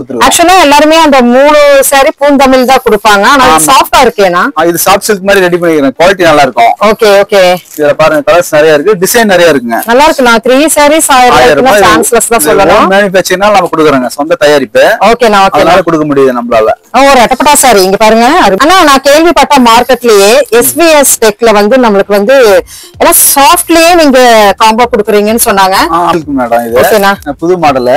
கொடுத்துருக்கோம். ஆக்சுவலா எல்லாருமே அந்த 3 saree பூந்தமிழ் தான் கொடுப்பாங்க. ஆனா சாஃப்ட்டா இருக்கேனா? இது சாஃப்ட் சில்க் மாதிரி ரெடி பண்ணிக்கிறேன். குவாலிட்டி நல்லா இருக்கும். Okay okay. இதுல பாருங்க கலர்ஸ் நிறைய இருக்கு, டிசைன் நிறைய இருக்குங்க. நல்லா இருக்கு. நான் 3 sarees 1000 ரூபாய் சான்ஸ்லெஸ் தான் சொல்லலாம். மேனுஃபேக்சரிங்னால நம்ம கொடுக்குறோங்க, சொந்த தயாரிப்பு. ஓகேனா ஓகே. அதனால கொடுக்க முடியுது நம்மளால. ஒரு அட்டப்பட்டா saree இங்க பாருங்க. ஆனா நான் கேள்விப்பட்ட மார்க்கெட்லயே SVS டெக்ல வந்து நம்மளுக்கு வந்து எல்லாம் சாஃப்ட்லயே நீங்க காம்போ கொடுக்குறீங்கன்னு சொன்னாங்க. மேடம் இது புது மாடல்.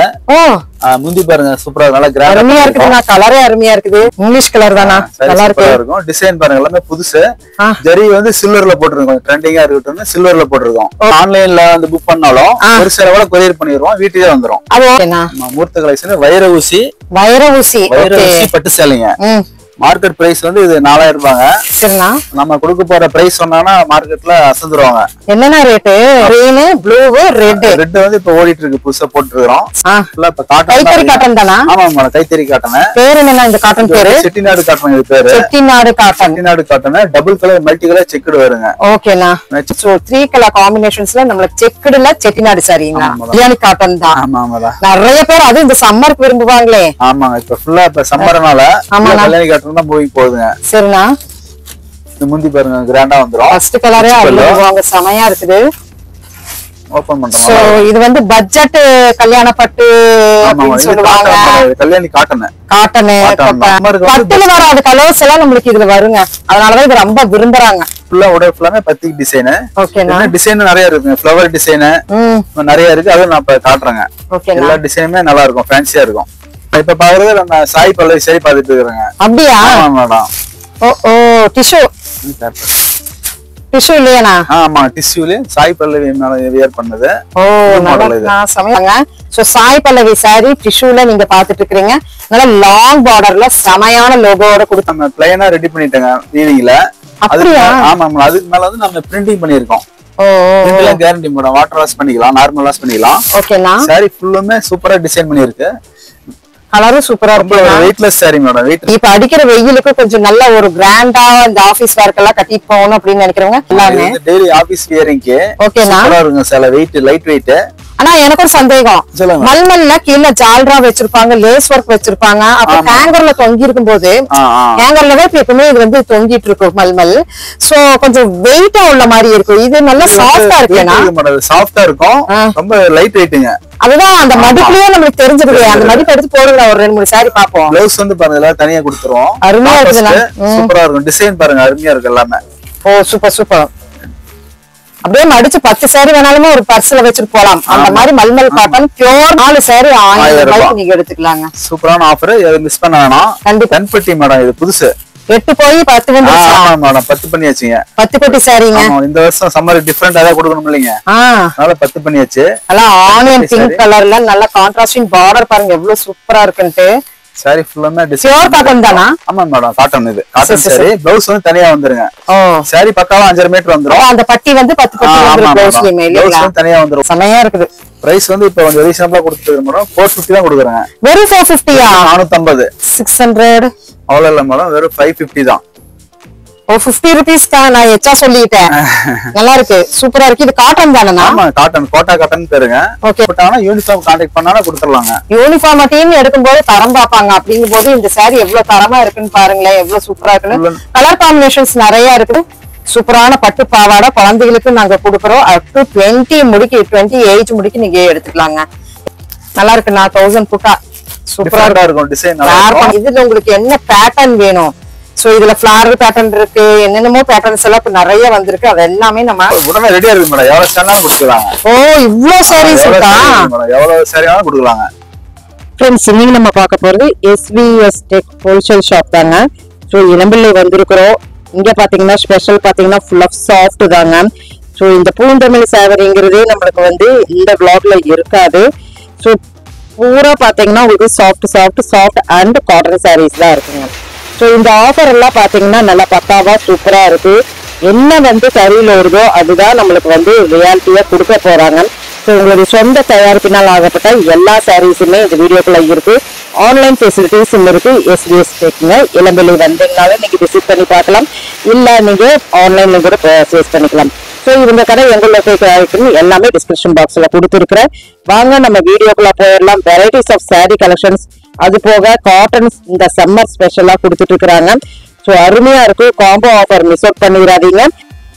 முந்தி பாருங்க சூப்பரா நல்லா கிராண்டா அருமையா இருக்குதுண்ணா. கலரே அருமையா இருக்குது. இங்கிலீஷ் கலர் தானா? நல்லா இருக்கும். டிசைன் பாருங்க எல்லாமே புதுசு. ஜரி வந்து சில்வர்ல போட்டுருக்கோம். ட்ரெண்டிங்கா இருக்கட்டும் சில்வர்ல போட்டுருக்கோம். ஆன்லைன்ல வந்து புக் பண்ணாலும் ஒரு சில கூட கொரியர் பண்ணிடுவோம், வீட்டுக்கே வந்துரும். அது ஓகேண்ணா. மூர்த்த கலெக்ஷன் வைர ஊசி பட்டு சேலைங்க. மார்க்கெட் பிரைஸ் வந்து இது 4000 ரூபாங்க. சரிண்ணா. நம்ம கொடுக்க போற பிரைஸ் சொன்னானா மார்க்கெட்ல அசந்துருவாங்க. என்னென்ன rate? Green, blue, red. Red வந்து இப்ப ஓடிட்டு இருக்கு, புதுசா போட்டுருக்கோம். இப்ப காட்டன், கைத்தறி காட்டன் தானா? ஆமா கைத்தறி காட்டன். பேர் என்னன்னா இந்த காட்டன் பேரு? செட்டிநாடு காட்டன். இது பேரு Chettinad cotton. Chettinad cotton double colour multi colour checked வருங்க. ஓகேண்ணா. சோ 3 கலர் காம்பினேஷன்ஸ்ல நம்மளுக்கு செக்குடுல செட்டிநாடு சரிங்களா? பிரியாணி காட்டன் தான். ஆமாமா. நிறைய பேர் அது இந்த சம்மருக்கு விரும்புவாங்களே. ஆமாங்க. இப்ப ஃபுல்லா இப்ப சம்மர்னால பிரியாணி காட்டன் தான் போகுதுங்க. சரிண்ணா. இந்த முந்தி பாருங்க கிராண்டா வந்துரும். ஃபர்ஸ்ட் கலரே அவ்வளவு செமையா இருக்குது. ஓபன் பண்றோம். சோ இது வந்து பட்ஜெட் கல்யாண பட்டு அப்படின்னு சொல்லுவாங்க. கல்யாணி காட்டன். பட்டுல வராத கலர்ஸ் எல்லாம் நம்மளுக்கு இதுல வருங்க. அதனாலதான் இது ரொம்ப விரும்புறாங்க. ஃபுல்லா உடை ஃபுல்லாமே பத்திக் டிசைன். ஓகேண்ணா. டிசைன் நிறைய இருக்குங்க. ஃப்ளவர் டிசைன் நிறைய இருக்கு. அதை நான் இப்ப காட்டுறேங்க. எல்லா டிசைனுமே நல்லா இருக்கும், ஃபேன்சியா இருக்கும். இப்ப பாக்குறது நம்ம சாய் பல்லவி சரி பாத்துட்டு இருக்கோங்க. அப்படியா? ஆமா மேடம். ஓ டிஷ்யூ இல்லையாண்ணா? ஆமா டிஷ்யூல சாய் பல்லவி வியர் பண்ணது. ஓ நான் சமையங்க. சோ சாய் பல்லவி சாரி டிஷ்யூல நீங்க பாத்துட்டு இருக்கீங்க. நல்ல லாங் பார்டர்ல செமையான லோகோவோட கொடுத்து நம்ம பிளைனா ரெடி பண்ணிட்டேங்க வீவிங்ல. ஆமா அதுக்கு மேல வந்து நம்ம பிரிண்டிங் பண்ணிருக்கோம். இதெல்லாம் கேரண்டி மேடம். வாட்டர் வாஷ் பண்ணிக்கலாம், நார்மல் வாஷ் பண்ணிக்கலாம். ஓகேண்ணா. சாரி ஃபுல்லுமே சூப்பரா டிசைன் பண்ணிருக்கு. கலரும் சூப்பரா இருக்கு. Weightless sorry madam. இப்ப அடிக்கிற வெயிலுக்கு கொஞ்சம் நல்ல ஒரு கிராண்டா இந்த ஆபீஸ் வேர்க் எல்லாம் கட்டிட்டு போகணும் அப்படின்னு நினைக்கிறவங்க எல்லாமே டெய்லி ஆபீஸ் வியரிங்க்கு ஓகேண்ணா இருக்குங்க. சில வெயிட் லைட் வெயிட். ஆனா எனக்கு ஒரு சந்தேகம். மல்மல்ல கீழே ஜால்ரா வச்சிருப்பாங்க, லேஸ் ஒர்க் வச்சிருப்பாங்க. அப்ப ஹேங்கர்ல தொங்கி இருக்கும் போது ஹேங்கர்லதான் இப்ப எப்பவுமே இது வந்து தொங்கிட்டு இருக்கும் மல்மல். சோ கொஞ்சம் வெயிட்டா உள்ள மாதிரி இருக்கும். இது நல்லா சாஃப்டா இருக்குண்ணா. சாஃப்டா இருக்கும், ரொம்ப லைட் வெயிட்டுங்க. அதுதான் அந்த மடிப்புலயே நம்மளுக்கு தெரிஞ்சிருக்கு. அந்த மடிப்பு எடுத்து போடுங்க. ஒரு 2-3 சாரி பாப்போம். ப்ளவுஸ் வந்து பாருங்க எல்லாம் தனியா கொடுத்துருவோம். அருமையா இருக்குண்ணா. சூப்பரா இருக்கும். டிசைன் பாருங்க அருமையா இருக்கு எல்லாமே. ஓ சூப்பர். அப்படியே மடிச்சு 10 சாரி வேணாலுமே ஒரு பர்ஸ்ல வச்சுட்டு போலாம். அந்த மாதிரி மல்மல் காட்டன் பியூர் 4 சாரி 1000 ரூபாய்க்கு நீங்க எடுத்துக்கலாங்க. சூப்பரான ஆஃபர். இத மிஸ் பண்ண வேணாம். கண்பட்டி மேடம். இது புதுசு 8 போய் 10 வந்துருச்சு. ஆமா மேடம் 10 பண்ணியாச்சுங்க. 10 பட்டி சாரிங்க. இந்த வருஷம் சம்மர் டிஃபரண்டா ஏதாவது கொடுக்கணும் இல்லைங்க. அதனால 10 பண்ணியாச்சு. நல்லா ஆனியன் பிங்க் கலர்ல நல்ல கான்ட்ராஸ்டிங் பார்டர் பாருங்க எவ்வளவு சூப்பரா இருக்குன்னு. சாரி ஃபுல்லாமே பியூர் காட்டன் தானா? ஆமா மேடம் காட்டன். இது காட்டன் சாரி. ப்ளவுஸ் வந்து தனியா வந்துருங்க. சாரி பக்காவா 5 மீட்டர் வந்துரும். அந்த பட்டி வந்து 10 பட்டி வந்துரும். ப்ளவுஸ்லயே இல்லையா? தனியா வந்துரும். செமையா இருக்குது. பிரைஸ் வந்து இப்ப கொஞ்சம் ரீசனபிளா கொடுத்துருக்கோம் மேடம். 450 தான் கொடுக்குறேன். வெறும் 450யா? 450. 600 அவ்வளவு இல்ல மேடம். வெறும் 550 தான். ஓ 50 rupees தான். நான் எச்சா சொல்லிட்டேன். நல்லா இருக்கு, சூப்பரா இருக்கு. இது காட்டன் தானே? ஆமா காட்டன். கோட்டா காட்டன் பேருங்க. ஓகே. பட்டானா யூனிஃபார்ம் கான்டாக்ட் பண்ணானா கொடுத்துறலாங்க. யூனிஃபார்ம் டீம் எடுக்கும்போது தரம் பாப்பாங்க. அப்படிங்கும்போது இந்த சாரி எவ்வளவு தரமா இருக்குன்னு பாருங்களேன். எவ்வளவு சூப்பரா இருக்குன்னு. கலர் காம்பினேஷன்ஸ் நிறைய இருக்குது. சூப்பரான பட்டு பாவாடை குழந்தைகளுக்கு நாங்க கொடுக்குறோம். அப் டு 20 முடிக்கு 20 ஏஜ் முடிக்கு நீங்க எடுத்துக்கலாங்க. நல்லா இருக்கு. நான் 1000 புட்டா சூப்பரா இருக்கும். டிசைன் நல்லா இருக்கும். இதுல உங்களுக்கு என்ன பேட்டர்ன் வேணும்? சோ இதுல ஃபிளாரல் பேட்டர்ன் இருக்கு, என்னென்னமோ பேட்டர்ன்ஸ் எல்லாம் இப்ப நிறைய வந்திருக்கு. அது எல்லாமே நம்ம உடனே ரெடியா இருக்கு மேடம். எவ்வளவு சாரினாலும் கொடுக்கலாங்க. ஓ இவ்ளோ சாரீஸ் இருக்கா? எவ்வளவு சாரினாலும் கொடுக்கலாங்க. ஃப்ரெண்ட்ஸ் இன்னைக்கு நம்ம பார்க்க போறது SVS டெக் ஹோல்சேல் ஷாப் தாங்க. சோ இளம்பிள்ளை வந்திருக்கிறோம். இங்க பாத்தீங்கன்னா ஸ்பெஷல் பாத்தீங்கன்னா ஃபுல் ஆஃப் சாஃப்ட் தாங்க. சோ இந்த பூந்தமிழ் சாவரிங்கிறதே நம்மளுக்கு வந்து இந்த vlogல இருக்காது. சோ பூரா பாத்தீங்கன்னா உங்களுக்கு சாஃப்ட் அண்ட் காட்டன் சாரீஸ் தான் இருக்குங்க. ஸோ இந்த ஆஃபர் எல்லாம் பார்த்தீங்கன்னா நல்லா பக்காவா சூப்பரா இருக்கு. என்ன வந்து சரியில் வருதோ அதுதான் நம்மளுக்கு வந்து ரியாலிட்டியா கொடுக்க போறாங்க. ஸோ உங்களுடைய சொந்த தயாரிப்பினால் ஆகப்பட்ட எல்லா சாரீஸுமே இந்த வீடியோக்குள்ள இருக்கு. ஆன்லைன் ஃபெசிலிட்டிஸும் இருக்கு. SVS டெக்ங்க இளம்பிள்ளை வந்தீங்கனாலும் நீங்க விசிட் பண்ணி பார்க்கலாம். இல்ல நீங்க ஆன்லைன்ல கூட பர்ச்சேஸ் பண்ணிக்கலாம். ஸோ இவங்க கடை எங்க லொகேட் ஆகிருக்குன்னு எல்லாமே டிஸ்கிரிப்ஷன் பாக்ஸ்ல கொடுத்துருக்குறேன். வாங்க நம்ம வீடியோக்குள்ள போயிடலாம். வெரைட்டிஸ் ஆஃப் சாரீ கலெக்ஷன்ஸ் அது போக காட்டன் இந்த சம்மர் ஸ்பெஷலா கொடுத்துட்டு இருக்காங்க. சோ அருமையா இருக்கு. காம்போ ஆஃபர் மிஸ் அவுட் பண்ணிடாதீங்க.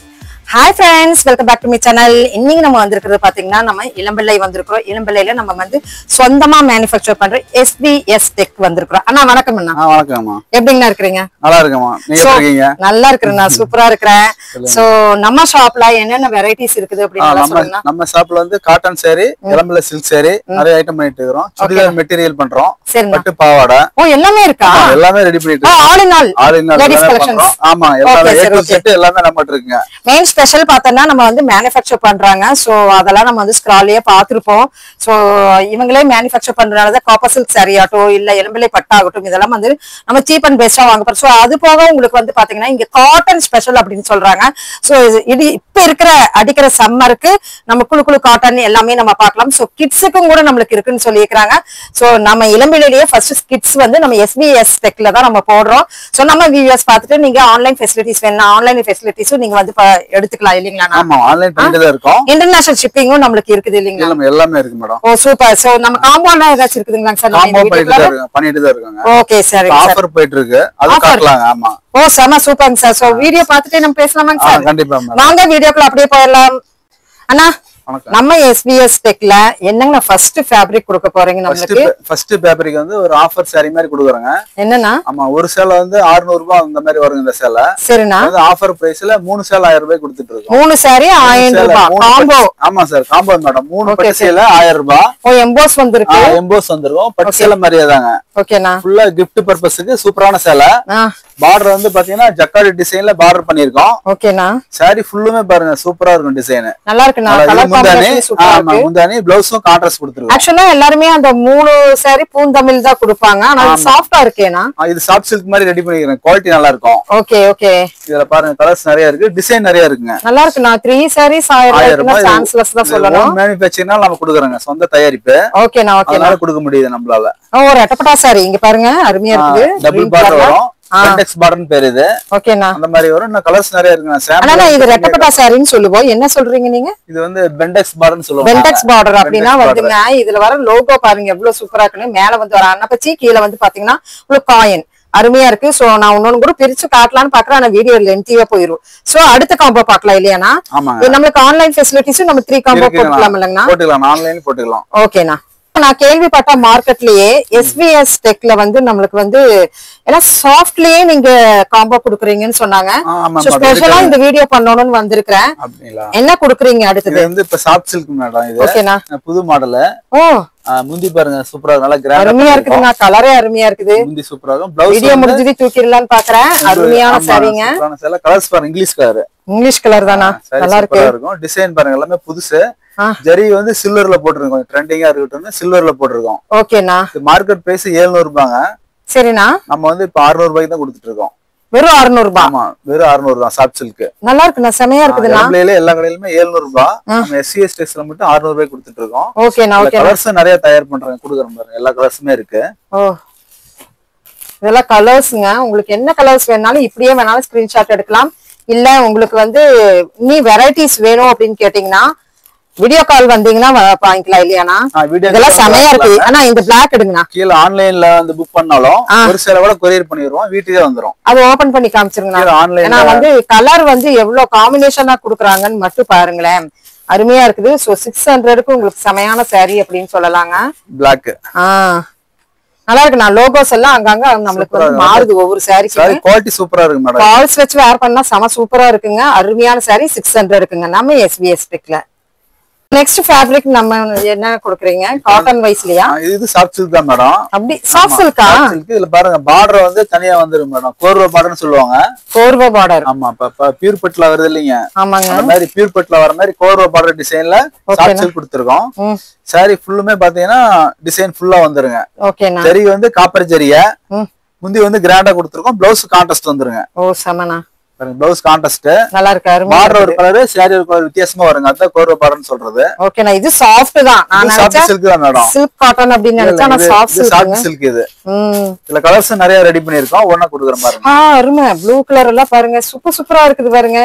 Hi friends, welcome back to my channel. இன்னைக்கு நம்ம வந்திருக்கிறது பாத்தீங்கன்னா நம்ம இளம்பிள்ளை வந்திருக்கிறோம். இளம்பிள்ளையில நம்ம வந்து சொந்தமா மேனுஃபேக்சர் பண்ற SBS டெக் வந்திருக்கிறோம். அண்ணா வணக்கம். அண்ணா வணக்கம்மா, எப்படிங்கண்ணா இருக்கிறீங்க? நல்லா இருக்கேம்மா, நீங்க எப்படி இருக்கீங்க? நல்லா இருக்கிறேன், நான் சூப்பரா இருக்கிறேன். சோ நம்ம ஷாப்ல என்னென்ன வெரைட்டிஸ் இருக்குது அப்படின்னு சொல்லுங்க. நம்ம ஷாப்ல வந்து காட்டன் சாரி, இளம்பிள்ளை சில்க் சாரி நிறைய ஐட்டம் பண்ணிட்டு இருக்கோம். சுடிதார் மெட்டீரியல் பண்றோம், பட்டு பாவாடை எல்லாமே இருக்கா? எல்லாமே ரெடி பண்ணிட்டு இருக்கோம். All in all ladies collections. ஆமா, எல்லாமே A to Z எல்லாமே நம்மட்ட இருக்குங்க. மெயின் ஸ்பெஷல் பார்த்தோம்னா நம்ம வந்து மேனுஃபேக்சர் பண்றாங்க. சோ அதெல்லாம் நம்ம வந்து ஸ்கிராலியே பார்த்திருப்போம். சோ இவங்களே மேனுஃபேக்சர் பண்றதுனால காப்பர் சில்க் சாரி ஆகட்டும் இல்ல இளம்பிள்ளை பட்டாகட்டும் இதெல்லாம் வந்து நம்ம சீப் அண்ட் பெஸ்டா வாங்க போறோம். சோ அது போக உங்களுக்கு வந்து பாத்தீங்கன்னா இங்க காட்டன் ஸ்பெஷல் அப்படின்னு சொல்றாங்க. சோ இது இப்ப இருக்கிற அடிக்கிற சம்மருக்கு நம்ம குழு காட்டன் எல்லாமே நம்ம பார்க்கலாம். சோ கிட்ஸுக்கும் கூட நம்மளுக்கு இருக்குன்னு சொல்லியிருக்காங்க. சோ நம்ம இளம்பிள்ளையிலேயே ஃபர்ஸ்ட் கிட்ஸ் வந்து நம்ம SBS டெக்ல தான் நம்ம போடுறோம். சோ நம்ம வியூவர்ஸ் பார்த்துட்டு நீங்க ஆன்லைன் ஃபெசிலிட்டிஸ் வேணும், ஆன்லைன் ஃபெசிலிட்டிஸும் நீங்க வந்து எடுத்துக்கலாம் இல்லீங்களா? ஆமா, ஆன்லைன் பண்ணிட்டு தான் இருக்கோம். இன்டர்நேஷனல் ஷிப்பிங்கும் நமக்கு இருக்குது இல்லீங்களா? எல்லாமே இருக்கு மேடம். ஓ சூப்பர். சோ நம்ம காம்போலாம் ஏதாச்சும் இருக்குதுங்களா சார்? காம்போ பண்ணிட்டு தான் இருக்காங்க. ஓகே சரி, ஆஃபர் போயிட்டு இருக்கு, அது காட்டலாம். ஆமா, ஓ செம சூப்பர்ங்க சார். சோ வீடியோ பார்த்துட்டு நம்ம பேசலாமாங்க சார்? கண்டிப்பா வாங்க வீடியோக்குள்ள அப்படியே போயிடலாம். அண்ணா நம்ம SBS டெக்ல என்னங்க ஃபர்ஸ்ட் ஃபேப்ரிக் கொடுக்க போறீங்க நமக்கு? ஃபர்ஸ்ட் ஃபேப்ரிக் வந்து ஒரு ஆஃபர் சாரி மாதிரி கொடுக்குறாங்க. என்னன்னா? ஆமா, ஒரு சேலை வந்து 600 ரூபாய் அந்த மாதிரி வரும் இந்த சேலை. சரிண்ணா. அது ஆஃபர் பிரைஸ்ல 3 சேலை 1000 ரூபாய் கொடுத்துட்டு இருக்கோம். 3 சாரி 1000 ரூபாய் காம்போ. ஆமா சார், காம்போ மேடம். 3 பட்டு சேலை 1000 ரூபாய். ஓ எம்போஸ் வந்திருக்கு. எம்போஸ் வந்திருக்கும். பட்டு சேலை மாதிரியே தாங்க. ஓகேண்ணா. ஃபுல்லா கிஃப்ட் பர்பஸ்க்கு சூப்பரான சேலை. பார்டர் வந்து பாத்தீங்கன்னா ஜக்கார்ட் டிசைன்ல பார்டர் பண்ணிருக்கோம். ஓகேண்ணா. சாரி ஃபுல்லுமே பாருங்க சூப்பரா இருக்கும் டிசைன். நல்லா இருக்குண்ணா. கலர் காம்பினேஷன் சூப்பரா இருக்கு. முந்தானி ப்ளவுஸும் கான்ட்ராஸ்ட் கொடுத்துருக்கோம். ஆக்சுவலா எல்லாரும் அந்த 3 சாரி பூந்தமிழ் தான் கொடுப்பாங்க. ஆனா இது சாஃப்ட்டா இருக்கேனா? இது சாஃப்ட் சில்க் மாதிரி ரெடி பண்ணிக்கிறேன். குவாலிட்டி நல்லா இருக்கும். Okay okay. இதுல பாருங்க கலர்ஸ் நிறைய இருக்கு, டிசைன் நிறைய இருக்குங்க. நல்லா இருக்குண்ணா. 3 சாரீஸ் 1000 ரூபாய் சான்ஸ்லெஸ் தான் சொல்லணும். மேனுஃபேக்சரிங்னால நம்ம கொடுக்குறோங்க, சொந்த தயாரிப்பு. ஓகேண்ணா ஓகே. அதனால கொடுக்க முடியுது நம்மளால. ஓ ரெட்டப்பட்டா சாரி இங்க பாருங்க அருமையா இருக்குது. டபுள் பார்டர் வரும். பெண்டெக்ஸ் பார்டர்னு பேரு இது. ஓகேண்ணா. அந்த மாதிரி வரும். இன்னும் கலர்ஸ் நிறைய இருக்குங்க. ஆனா இது ரெட்டப்பட்டா சாரின்னு சொல்லுவோம். என்ன சொல்றீங்க நீங்க? இது வந்து பெண்டெக்ஸ் பார்டர்னு சொல்லுவாங்க. பெண்டெக்ஸ் பார்டர் அப்படினா வந்துங்க இதுல வர லோகோ பாருங்க எவ்வளவு சூப்பரா இருக்குன்னு. மேல வந்து ஒரு அன்னப்பச்சி, கீழ வந்து பாத்தீங்கன்னா ஒரு காயின் அருமையா இருக்கு. சோ நான் இன்னொன்னு கூட பிரிச்சு காட்டலாம்னு பாக்குறேன். ஆனா வீடியோ லென்த்தியா போயிரும். சோ அடுத்த காம்போ பார்க்கலாம் இல்லையானா? நம்மளுக்கு ஆன்லைன் ஃபெசிலிட்டிஸும் நம்ம 3 காம்போ போட்டுக்கலாம் இல்லங்கண்ணா? போட்டுக்கலாம், ஆன்லைன்ல போட்டுக்கலாம். ஓகேண்ணா. நான் கேள்விப்பட்ட மார்க்கெட்லயே SBS டெக்ல வந்து நம்மளுக்கு வந்து எல்லாம் சாஃப்ட்லயே நீங்க காம்போ குடுக்குறீங்கன்னு சொன்னாங்க. ஸ்பெஷலா இந்த வீடியோ பண்ணணும்னு வந்திருக்கேன். என்ன குடுக்குறீங்க அடுத்து? இது வந்து இப்ப சாஃப்ட் சில்க் மேடம். இது ஓகேண்ணா. புது மாடல். ஓ முந்தி பாருங்க சூப்பரா நல்லா கிராண்டா அருமையா இருக்குங்க. கலரே அருமையா இருக்குது. முந்தி சூப்பரா இருக்கும். ப்ளவுஸ் வீடியோ முடிஞ்சது தூக்கிரலாம்னு பாக்குறேன். அருமையான சாரிங்க. சூப்பரான கலர்ஸ் பாருங்க. English colour. இங்கிலீஷ் கலர் தானா? நல்லா இருக்கு. டிசைன் பாருங்க எல்லாமே புதுசு. ஜரி வந்து சில்வர்ல போட்டுருக்கோம். ட்ரெண்டிங்கா இருக்கட்டும் சில்வர்ல போட்டுருக்கோம். ஓகேண்ணா. மார்க்கெட் பிரைஸ் 700 ரூபாங்க. சரிண்ணா. நம்ம வந்து இப்ப 600 ரூபாய்க்கு தான் கொடுத்துட்டு இருக்கோம். வெறும் 600 ரூபாய்? ஆமா, வெறும் 600 தான் சாஃப்ட் சில்க். நல்லா இருக்குண்ணா, செமையா இருக்குதுண்ணா. எல்லா கடையிலுமே 700 ரூபாய். நம்ம SBS டெக்ஸ்ல மட்டும் 600 ரூபாய் கொடுத்துட்டு இருக்கோம். ஓகேண்ணா ஓகே. கலர்ஸ் நிறைய தயார் பண்றாங்க, குடுக்குறோம் பாருங்க. எல்லா கலர்ஸுமே இருக்கு. ஓ இதெல்லாம் கலர்ஸ்ங்க. உங்களுக்கு என்ன கலர்ஸ் வேணாலும் இப்படியே வேணாலும் ஸ்கிரீன்ஷாட் எடுக்கலாம். இல்ல உங்களுக்கு வந்து நீ வெரைட்டிஸ் வேணும் அப்படின்னு கேட்டீங்கன்னா வீடியோ கால் வந்தீங்கன்னா வாங்கிக்கலாம் இல்லையானா? இதெல்லாம் செமையா இருக்கு. ஆனா இந்த பிளாக் எடுங்கண்ணா. கீழ ஆன்லைன்ல வந்து புக் பண்ணாலும் ஒரு சில கூட கொரியர் பண்ணிடுவோம், வீட்டுக்கே வந்துரும். அது ஓபன் பண்ணி காமிச்சிருங்கண்ணா. ஏன்னா வந்து கலர் வந்து எவ்வளவு காம்பினேஷனா குடுக்குறாங்கன்னு மட்டும் பாருங்களேன். அருமையா இருக்குது. சோ 600க்கு உங்களுக்கு செமையான சாரி அப்படின்னு சொல்லலாங்க. பிளாக் நல்லா இருக்கு. நான் லோகோஸ் எல்லாம் அங்கங்க நம்மளுக்கு வந்து மாறுது ஒவ்வொரு சாரிக்கு. குவாலிட்டி சூப்பரா இருக்கு மேடம். ஃபால்ஸ் வச்சு வேர் பண்ணா செம சூப்பரா இருக்குங்க. அருமையான சாரி 600 இருக்குங்க நம்ம SBS டெக்ல. நெக்ஸ்ட் ஃபேப்ரிக் நம்ம என்ன கொடுக்குறீங்க? காட்டன் வைஸ்லயா? இது சாஃப்ட் சில்க் தான் மேடம். அப்படி சாஃப்ட் சில்கா? இதுல பாருங்க பார்டர் வந்து தனியா வந்துரும் மேடம். கோர்வா பார்டர்னு சொல்லுவாங்க. கோர்வா பார்டர். ஆமா, பியூர் பட்ல வருது இல்லீங்க? ஆமாங்க. அந்த மாதிரி பியூர் பட்ல வர மாதிரி கோர்வா பார்டர் டிசைன்ல சாஃப்ட் சில்க் கொடுத்திருக்கோம். சாரி ஃபுல்லுமே பாத்தீங்கன்னா டிசைன் ஃபுல்லா வந்துருங்க. ஓகேண்ணா. ஜரி வந்து காப்பர் ஜரியா, முந்தி வந்து கிராண்டா கொடுத்திருக்கோம். பிளவுஸ் கான்ட்ராஸ்ட் வந்துருங்க. ஓ சமனா. பிளவுஸ் கான்ட்ராஸ்ட் நல்லா இருக்கு. பார்டர் ஒரு கலர், சாரி ஒரு கலர் வித்தியாசமா வருங்க. அதான் கோர்வா பார்டர்னு சொல்றது. ஓகேண்ணா. இது சாஃப்ட் தான். நான் சாஃப்ட் சில்க் தான் மேடம். சில்க் காட்டன் அப்படி நினைச்சா நான் சாஃப்ட் சில்க். சாஃப்ட் சில்க் இது. இதுல கலர்ஸ் நிறைய ரெடி பண்ணிருக்கோம். ஒண்ணா கொடுக்குறேன் பாருங்க. அருமை. ப்ளூ கலர் எல்லாம் பாருங்க சூப்பர் சூப்பரா இருக்குது பாருங்க.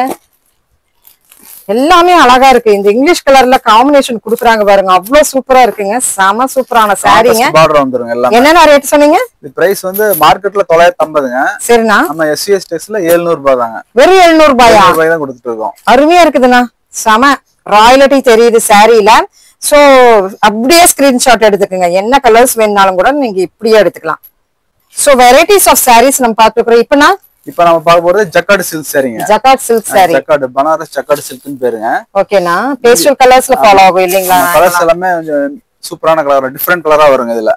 எல்லாமே அழகா இருக்கு. இந்த இங்கிலீஷ் கலர்ல காம்பினேஷன் குடுக்குறாங்க பாருங்க, அவ்வளவு சூப்பரா இருக்குங்க. செம சூப்பரான சாரீங்க. பார்டர் வந்துருங்க எல்லாம். என்னென்ன ரேட் சொன்னீங்க? இந்த பிரைஸ் வந்து மார்க்கெட்ல 950ங்க. சரிண்ணா. நம்ம SVS டெக்ஸ்ல 700 ரூபாய் தாங்க. வெறும் 700 ரூபாயா? 700 ரூபாய் தான் கொடுத்துட்டு இருக்கோம். அருமையா இருக்குதுண்ணா. செம ராயல்டி தெரியுது சாரீல. சோ அப்படியே ஸ்கிரீன்ஷாட் எடுத்துக்கோங்க. என்ன கலர்ஸ் வேணும்னாலும் கூட நீங்க இப்படியே எடுத்துக்கலாம். சோ வெரைட்டிஸ் ஆஃப் சாரீஸ் நம்ம பாத்துக்கிறோம். இப்ப நம்ம பார்க்க போறது ஜக்கார்ட் சில்க் சாரீங்க. Jacquard silk sari. Jacquard Banaras jacquard சில்க்னு பேருங்க. ஓகேனா பேஸ்டல் கலர்ஸ்ல ஃபாலோ ஆகும் இல்லீங்களா? கலர்ஸ் எல்லாமே சூப்பரான கலர், டிஃபரண்ட் கலரா வருங்க இதுல.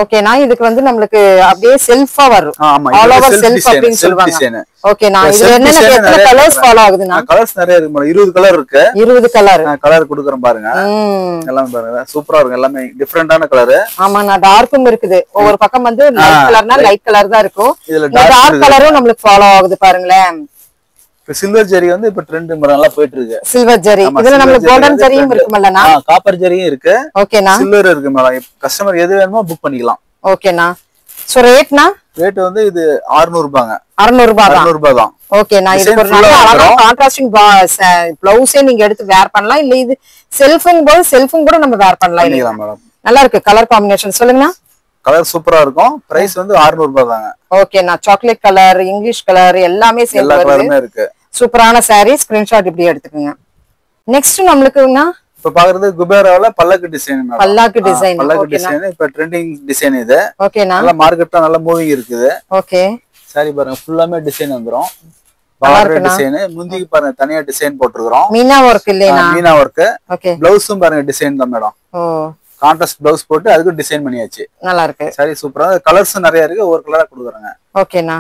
ஓகேனா இதுக்கு வந்து நமக்கு அப்படியே செல்ஃபா வரும். ஆல் ஓவர் செல்ஃப் அப்படினு சொல்வாங்க. ஓகேனா இதுல என்னென்ன கலர்ஸ் ஃபாலோ ஆகுதுனா? கலர்ஸ் நிறைய இருக்கு. 20 கலர் இருக்கு. 20 கலர். கலர் கொடுக்கறேன் பாருங்க. எல்லாம் பாருங்க சூப்பரா இருக்கு. எல்லாமே டிஃபரண்டான கலர். ஆமாண்ணா டார்க்கும் இருக்குது. ஒவ்வொரு பக்கம் வந்து லைட் கலர்னா லைட் கலர் தான் இருக்கும். இதுல டார்க் கலரும் நமக்கு ஃபாலோ ஆகுது பாருங்களேன். சில்வர் ஜெரி வந்து இப்ப ட்ரெண்ட் நல்லா போயிட்டு இருக்கு. சில்வர் ஜெரி. இதுல நமக்கு கோல்டன் ஜெரியும் இருக்குமல்லனா? காப்பர் ஜெரியும் இருக்கு. ஓகேனா. சில்வர் இருக்கு மேடம். கஸ்டமர் எது வேணுமோ புக் பண்ணிக்கலாம். ஓகேனா. சோ ரேட்னா? ரேட் வந்து இது 600 ரூபாங்க. 600 ரூபாய் தான். 600 ரூபாய் தான். ஓகேனா. இது ஒரு நல்ல அழகான கான்ட்ராஸ்டிங் ப்ளவுஸே நீங்க எடுத்து வேர் பண்ணலாம். இல்ல இது செல்ஃபும் கூட நம்ம வேர் பண்ணலாம் இல்லையா மேடம்? நல்லா இருக்கு. கலர் காம்பினேஷன் சொல்லுங்க. கலர் சூப்பரா இருக்கும். பிரைஸ் வந்து 600 ரூபாய் தாங்க. ஓகேனா. சாக்லேட் கலர், இங்கிலீஷ் கலர் எல்லாமே சேர்ந்து இருக்கு. சூப்பரான சாரி. ஸ்கிரீன்ஷாட் இப்படி எடுத்துக்கோங்க. நெக்ஸ்ட் நம்மளுக்குனா இப்ப பாக்குறது குபேரால பல்லக்கு டிசைன் மேடம். பல்லக்கு டிசைன். பல்லக்கு டிசைன் இப்ப ட்ரெண்டிங் டிசைன் இது. ஓகேனா. நல்ல மார்க்கெட்ல நல்ல மூவிங் இருக்குது. ஓகே. சாரி பாருங்க ஃபுல்லாமே டிசைன் வந்துரும். பார்டர் டிசைன், முந்திக்கு பாருங்க தனியா டிசைன் போட்டுருக்கோம். மீனா வர்க் இல்லையா? மீனா வர்க். ஓகே. ப்ளவுஸும் பாருங்க டிசைன் தான் மேடம். ஓ கான்ட்ராஸ்ட் ப்ளவுஸ் போட்டு அதுக்கு டிசைன் பண்ணியாச்சு. நல்லா இருக்கு. சாரி சூப்பரா. கலர்ஸ் நிறைய இருக்கு. ஒரு கலரா கொடுக்குறாங்க. ஓகேனா.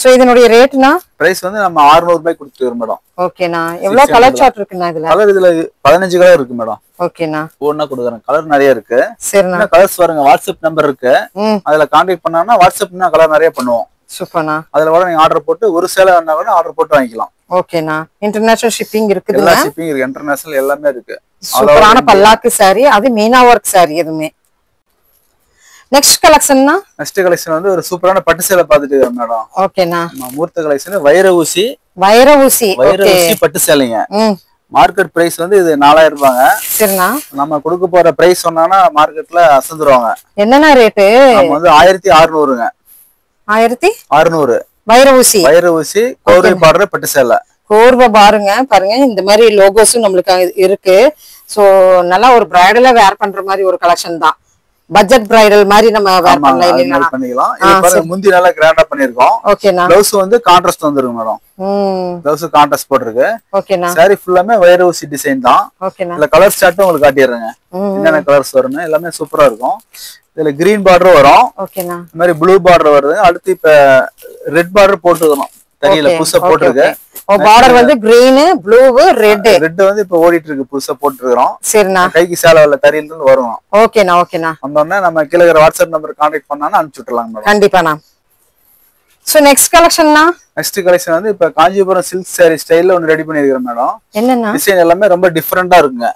சோ இதனுடைய ரேட்னா? பிரைஸ் வந்து நம்ம 600 ரூபாய் கொடுத்துறோம் மேடம். ஓகேனா. எவ்வளவு கலர் சார்ட் இருக்குனா இதுல? கலர் இதுல 15 கலர் இருக்கு மேடம். ஓகேனா. ஒண்ணா கொடுக்குறேன். கலர் நிறைய இருக்கு. சரிண்ணா. கலர்ஸ் பாருங்க. வாட்ஸ்அப் நம்பர் இருக்கு. அதுல கான்டாக்ட் பண்ணாங்கன்னா வாட்ஸ்அப்னா கலர் நிறைய பண்ணுவோம். சூப்பர்ண்ணா. அதுல கூட நீங்க ஆர்டர் போட்டு ஒரு சேலை வேணா கூட ஆர்டர் போட்டு வாங்கிக்கலாம். ஓகேண்ணா. இன்டர்நேஷனல் ஷிப்பிங் இருக்குதுங்க. எல்லா ஷிப்பிங் இருக்கு. இன்டர்நேஷனல் எல்லாமே இருக்கு. சூப்பரான பல்லாக்கு சாரி. அது மீனா வர்க் சாரி எதுமே. நெக்ஸ்ட் கலெக்ஷன்னா? நெக்ஸ்ட் கலெக்ஷன் வந்து ஒரு சூப்பரான பட்டு சேலை பாத்துட்டு இருக்கோம் மேடம். ஓகேண்ணா. மூர்த்த கலெக்ஷன் வைர ஊசி. வைர ஊசி. வைர ஊசி பட்டு சேலைங்க. மார்க்கெட் பிரைஸ் வந்து இது 4000 ரூபாங்க. சரிண்ணா. நம்ம கொடுக்க போற பிரைஸ் சொன்னானா மார்க்கெட்ல அசந்துருவாங்க. என்னன்னா ரேட்டு? நம்ம வந்து 1600ங்க. 1600 வைர ஊசி. வைர ஊசி கோர்வை பார்டர் பட்டு சேலை. கோர்வை பாருங்க இந்த மாதிரி லோகோஸும் நம்மளுக்கு இருக்கு. சோ நல்லா ஒரு பிரைடலா வேர் பண்ற மாதிரி ஒரு கலெக்ஷன் தான். பட்ஜெட் பிரைடல் மாதிரி நம்ம வேர் பண்ணலாம் இல்லையா? பண்ணிக்கலாம். இது பாருங்க முந்தி நல்லா கிராண்டா பண்ணிருக்கோம். ஓகேனா. ப்ளவுஸ் வந்து கான்ட்ராஸ்ட் வந்துருங்க மேடம். ப்ளவுஸ் கான்ட்ராஸ்ட் போட்டுருக்கு. ஓகேனா. சாரி ஃபுல்லாமே வைர ஊசி டிசைன் தான். ஓகேனா. இல்ல கலர் சார்ட் உங்களுக்கு காட்டிடுறேங்க. என்னென்ன கலர்ஸ் வரும்னு எல்லாமே சூப்பரா இருக்கும். இதுல கிரீன் பார்டர் வரும். ஓகேனா. இந்த மாதிரி ப்ளூ பார்டர் வருது. அடுத்து இப்ப ரெட் பார்டர் போட்டுக்கணும். தெரியல புதுசா போட்டுருக்கு. பார்டர் வந்து கிரீன், ப்ளூ, ரெட். ரெட் வந்து இப்ப ஓடிட்டு இருக்கு. புதுசா போட்டுருக்கோம். சரிண்ணா. கைக்கு சேலை உள்ள தறியில இருந்து வரும். ஓகேண்ணா. ஓகேண்ணா. வந்தோடனே நம்ம கீழே இருக்கிற வாட்ஸ்அப் நம்பர் கான்டாக்ட் பண்ணாலும் அனுப்பிச்சு விட்டுலாம். கண்டிப்பாண்ணா. சோ நெக்ஸ்ட் கலெக்ஷன்னா? நெக்ஸ்ட் கலெக்ஷன் வந்து இப்ப காஞ்சிபுரம் சில்க் சாரி ஸ்டைல்ல ஒன்னு ரெடி பண்ணிருக்கேன் மேடம். என்னன்னா டிசைன் எல்லாமே ரொம்ப டிஃபரெண்டா இருக்குங்க.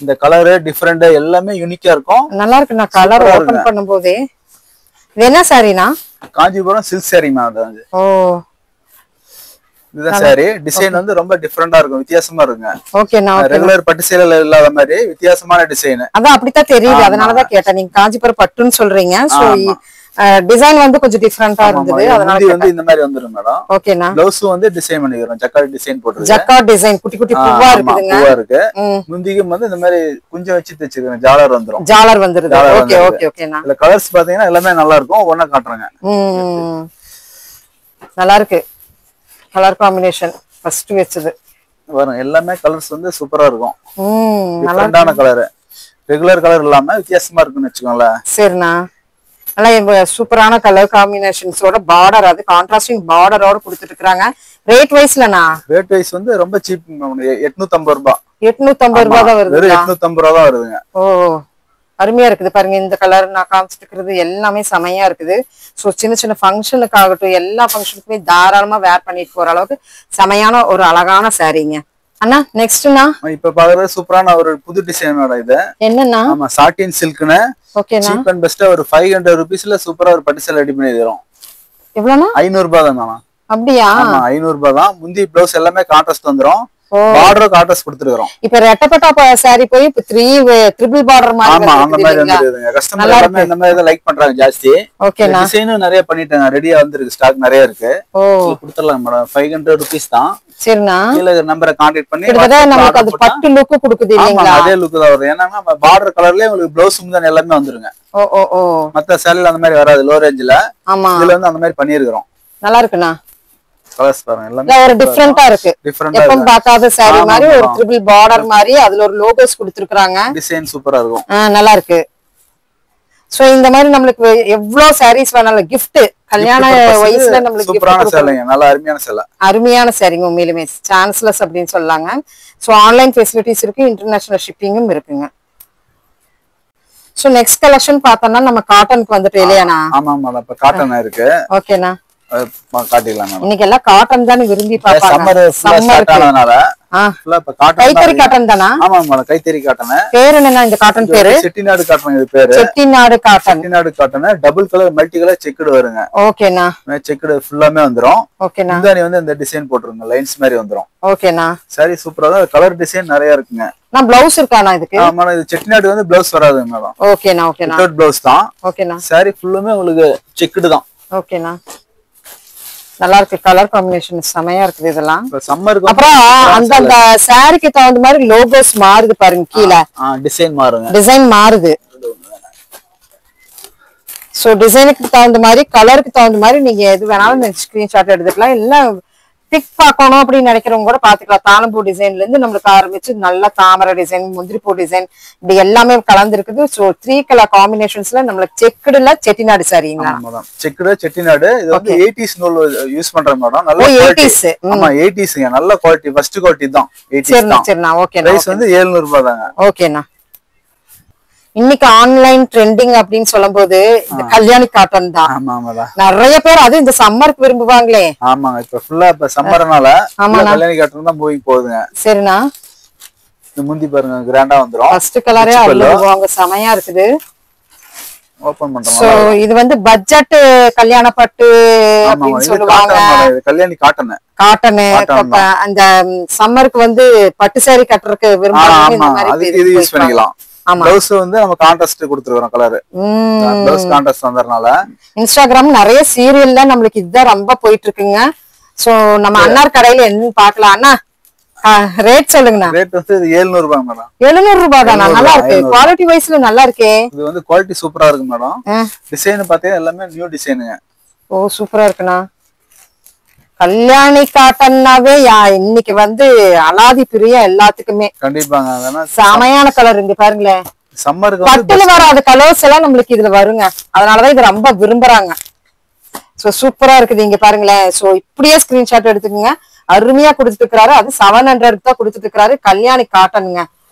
இந்த கலர் டிஃபரெண்ட் எல்லாமே யூனிக்கா இருக்கும். நல்லா இருக்கு. நான் கலர் ஓபன் பண்ணும்போதே இது என்ன சாரினா? Kanchipuram silk sari madam. ஓ இதுதான் சாரி. டிசைன் வந்து ரொம்ப டிஃபரெண்டா இருக்கும். வித்தியாசமா இருக்குங்க. ஓகேண்ணா. ரெகுலர் பட்டு சேலைல இல்லாத மாதிரி வித்தியாசமான டிசைன். அதான் அப்படித்தான் தெரியுது. அதனாலதான் கேட்டேன். நீங்க காஞ்சிபுரம் பட்டுன்னு சொல்றீங்க. சோ டிசைன் வந்து கொஞ்சம் டிஃபரெண்டா இருந்தது. அதனால வந்து இந்த மாதிரி வந்துரும் மேடம். ஓகேண்ணா. ப்ளவுஸ் வந்து டிசைன் பண்ணிக்கிறோம். ஜக்கார்ட் டிசைன் போட்டுருக்கு. ஜக்கார்ட் டிசைன் குட்டி குட்டி பூவா இருக்குதுங்க. பூவா இருக்கு. முந்திக்கு வந்து இந்த மாதிரி குஞ்சம் வச்சு தச்சிருக்கேன். ஜாலர் வந்துரும். ஜாலர் வந்துருது. ஓகே ஓகே ஓகேண்ணா. இல்ல கலர்ஸ் பாத்தீங்கன்னா எல்லாமே நல்லா இருக்கும். ஒண்ணா காட்டுறேங்க. நல்லா இருக்கு. கலர் காம்பினேஷன் ஃபர்ஸ்ட் வெச்சது வரும். எல்லாமே கலர்ஸ் வந்து சூப்பரா இருக்கும். டிஃபரெண்டான கலர். ரெகுலர் கலர் இல்லாம வித்தியாசமா இருக்குன்னு வெச்சுக்கோங்களே. சரிண்ணா. நல்லா சூப்பரான கலர் காம்பினேஷன்ஸோட பார்டர், அது கான்ட்ராஸ்டிங் பார்டரோட கொடுத்துட்டு இருக்காங்க. ரேட் வைஸ்லனா? ரேட் வைஸ் வந்து ரொம்ப சீப். 850 ரூபாய். 850 ரூபாய் தான் வருது. 850 ரூபாய் தான் வருதுங்க. ஓ அருமையா இருக்குது பாருங்க. இந்த கலர் நான் காமிச்சிட்டு இருக்கிறது எல்லாமே செமையா இருக்குது. ஸோ சின்ன சின்ன ஃபங்க்ஷனுக்கு ஆகட்டும், எல்லா ஃபங்க்ஷனுக்குமே தாராளமா வேர் பண்ணிட்டு போற அளவுக்கு செமையான ஒரு அழகான சாரீங்க. அண்ணா நெக்ஸ்ட்னா இப்ப பாக்குறது சூப்பரான ஒரு புது டிசைன் மேடம். இது என்னன்னா? ஆமா சாட்டின் சில்க்னு. ஓகேனா. சீப் அண்ட் பெஸ்டா ஒரு 500 ரூபீஸ்ல சூப்பரா ஒரு பட்டு சேலை ரெடி பண்ணி தரோம். எவ்வளவுனா? 500 ரூபாய் தான். அப்படியா? ஆமா 500 ரூபாய் தான். முந்தி பிளவுஸ் எல்லாமே கான்ட்ராஸ்ட் வந்துரும். பார்டர் கான்ட்ராஸ்ட் கொடுத்துறோம். இப்ப ரெட்டப்பட்டா சாரி போய் 3 பார்டர் மாதிரி. ஆமா அந்த மாதிரி வந்துருதுங்க. கஸ்டமர் எல்லாமே இந்த மாதிரி தான் லைக் பண்றாங்க ஜாஸ்தி. ஓகேனா. டிசைனும் நிறைய பண்ணிட்டாங்க. ரெடியா வந்திருக்கு. ஸ்டாக் நிறைய இருக்கு. கொடுத்துறலாம் மேடம். 500 rupees தான். சரிண்ணா. கீழ நம்பரை கான்டாக்ட் பண்ணி நமக்கு அது பட்டு லுக் கொடுக்குது இல்லீங்களா? அதே லுக் தான் வரும். ஏன்னா நம்ம பார்டர் கலர்லயே உங்களுக்கு ப்ளவுஸ் முந்தான எல்லாமே வந்துருங்க. மத்த சேலைல அந்த மாதிரி வராது. லோ ரேஞ்ச்ல. இதுல வந்து அந்த மாதிரி பண்ணிருக்கோம். நல்லா இருக்குண்ணா. கலர்ஸ் பாருங்க எல்லாமே ஒரு டிஃபரண்டா இருக்கு. எப்பவும் பார்க்காத saree மாதிரி ஒரு ட்ரிபிள் பார்டர் மாதிரி அதுல ஒரு லோகோஸ் கொடுத்திருக்காங்க. டிசைன் சூப்பரா இருக்கும். நல்லா இருக்கு. சோ இந்த மாதிரி நமக்கு எவ்வளவு sarees வேணாலும் gift கல்யாண வயசுல நமக்கு சூப்பரான சேலைங்க. நல்ல அருமையான சேலை. அருமையான சேரிங்க. உண்மையிலுமே சான்ஸ்லெஸ் அப்படினு சொல்லாங்க. சோ ஆன்லைன் ஃபெசிலிட்டிஸ் இருக்கு. இன்டர்நேஷனல் ஷிப்பிங்கும் இருக்குங்க. சோ நெக்ஸ்ட் கலெக்ஷன் பார்த்தோம்னா நம்ம காட்டனுக்கு வந்துட்டு இல்லையானா? ஆமா ஆமா இப்ப காட்டன் இருக்கு. ஓகேனா. காட்டிடலாம். இன்னைக்கு எல்லாம் காட்டன் தானே விரும்பி பாப்பாங்க. சம்மர் ஆனனால ஃபுல்லா இப்ப காட்டன். கைத்தறி காட்டன் தானா? ஆமா ஆமா கைத்தறி காட்டன். பேர் என்னன்னா இந்த காட்டன் பேரு? செட்டிநாடு காட்டன் இது பேரு. Chettinad cotton. Chettinad cotton double colour multi colour checked வருங்க. ஓகேனா. செக்குடு ஃபுல்லாமே வந்துரும். ஓகேனா. முந்தானி வந்து இந்த டிசைன் போட்டுருங்க. லைன்ஸ் மாதிரி வந்துரும். ஓகேனா. சரி சூப்பரா தான். கலர் டிசைன் நிறைய இருக்குங்க. நான் ப்ளவுஸ் இருக்கானா இதுக்கு? ஆமா இது செட்டிநாடு வந்து ப்ளவுஸ் வராது மேடம். ஓகேனா ஓகேனா. வித்தவுட் ப்ளவுஸ் தான். ஓகேனா. சாரி ஃபுல்லுமே உங்களுக்கு செக்குடு தான். ஓகேனா. நல்லா இருக்கு. கலர் காம்பினேஷன் செமையா இருக்குது இதெல்லாம். சம்மருக்கு அப்புறம் அந்த சாரிக்கு தகுந்த மாதிரி லோகோஸ் மாறுது பாருங்க. கீழ டிசைன் மாறுங்க. டிசைன் மாறுது. சோ டிசைனுக்கு தகுந்த மாதிரி கலருக்கு தகுந்த மாதிரி நீங்க எது வேணாலும் ஸ்கிரீன்ஷாட் எடுத்துக்கலாம். எல்லாம் பிக் பார்க்கணும் அப்படின்னு நினைக்கிறவங்க கூட பாத்துக்கலாம். தாளம்பூ டிசைன்ல இருந்து நம்மளுக்கு ஆரம்பிச்சு நல்ல தாமரை டிசைன், முந்திரிப்பூ டிசைன் இப்படி எல்லாமே கலந்து இருக்குது. சோ 3 கலர் காம்பினேஷன்ஸ்ல நம்மளுக்கு செக்குடுல செட்டிநாடு சாரிங்களா? செக்குடு செட்டிநாடு. இது வந்து 80s நூல் யூஸ் பண்ற மேடம். நல்ல 80s. ஆமா 80ஸ்ங்க. நல்ல குவாலிட்டி. ஃபர்ஸ்ட் குவாலிட்டி தான் 80s தான். சரிண்ணா ஓகே. பிரைஸ் வந்து 700 ரூபாய் தாங்க. ஓகேண்ணா. இன்னைக்கு ஆன்லைன் ட்ரெண்டிங் அப்படின்னு சொல்லும்போது இந்த கல்யாணி காட்டன் தான். நிறைய பேர் அது இந்த சம்மருக்கு விரும்புவாங்களே. ஆமாங்க இப்ப ஃபுல்லா இப்ப சம்மர்னால கல்யாணி காட்டன் தான் மூவிங் போகுதுங்க. சரிண்ணா. இந்த முந்தி பாருங்க கிராண்டா வந்துரும். ஃபர்ஸ்ட் கலரே அவ்வளவு செமையா இருக்குது. ஓபன் பண்றோம். சோ இது வந்து பட்ஜெட் கல்யாண பட்டு அப்படின்னு சொல்லுவாங்க. கல்யாணி காட்டன். காட்டன் அந்த சம்மருக்கு வந்து பட்டு saree கட்டறதுக்கு விரும்புறவங்க இந்த மாதிரி இது யூஸ் பண்ணிக்கலாம். ப்ளவுஸ் வந்து நம்ம கான்ட்ராஸ்ட் கொடுத்துறோம். கலர் ப்ளவுஸ் கான்ட்ராஸ்ட் வந்தறனால இன்ஸ்டாகிராம் நிறைய சீரியல்ல நமக்கு இதுதான் ரொம்ப போயிட்டு இருக்குங்க. சோ நம்ம அண்ணார் கடையில என்ன பார்க்கலாம். அண்ணா ரேட் சொல்லுங்கண்ணா. ரேட் வந்து 700 ரூபாய் மேடம். 700 ரூபாய் தானா? நல்லா இருக்கு. குவாலிட்டி வைஸ்ல நல்லா இருக்கே. இது வந்து குவாலிட்டி சூப்பரா இருக்கு மேடம். டிசைன் பாத்தீங்கன்னா எல்லாமே நியூ டிசைனுங்க. ஓ சூப்பரா இருக்குண்ணா. கல்யாணி காட்டன்னாவே இன்னைக்கு வந்து அலாதி பிரியா எல்லாத்துக்குமே. கண்டிப்பாங்க. செமையான கலர் இங்க பாருங்களேன். சம்மருக்கு பட்டுல வராத கலர்ஸ் எல்லாம் நம்மளுக்கு இதுல வருங்க. அதனாலதான் இது ரொம்ப விரும்புறாங்க. சோ சூப்பரா இருக்குது. இங்க பாருங்களேன். சோ இப்படியே ஸ்கிரீன்ஷாட் எடுத்துக்கோங்க. அருமையா கொடுத்துட்டு இருக்காரு. அது 700 தான் கொடுத்துட்டு இருக்காரு. கல்யாணி காட்டனுங்க.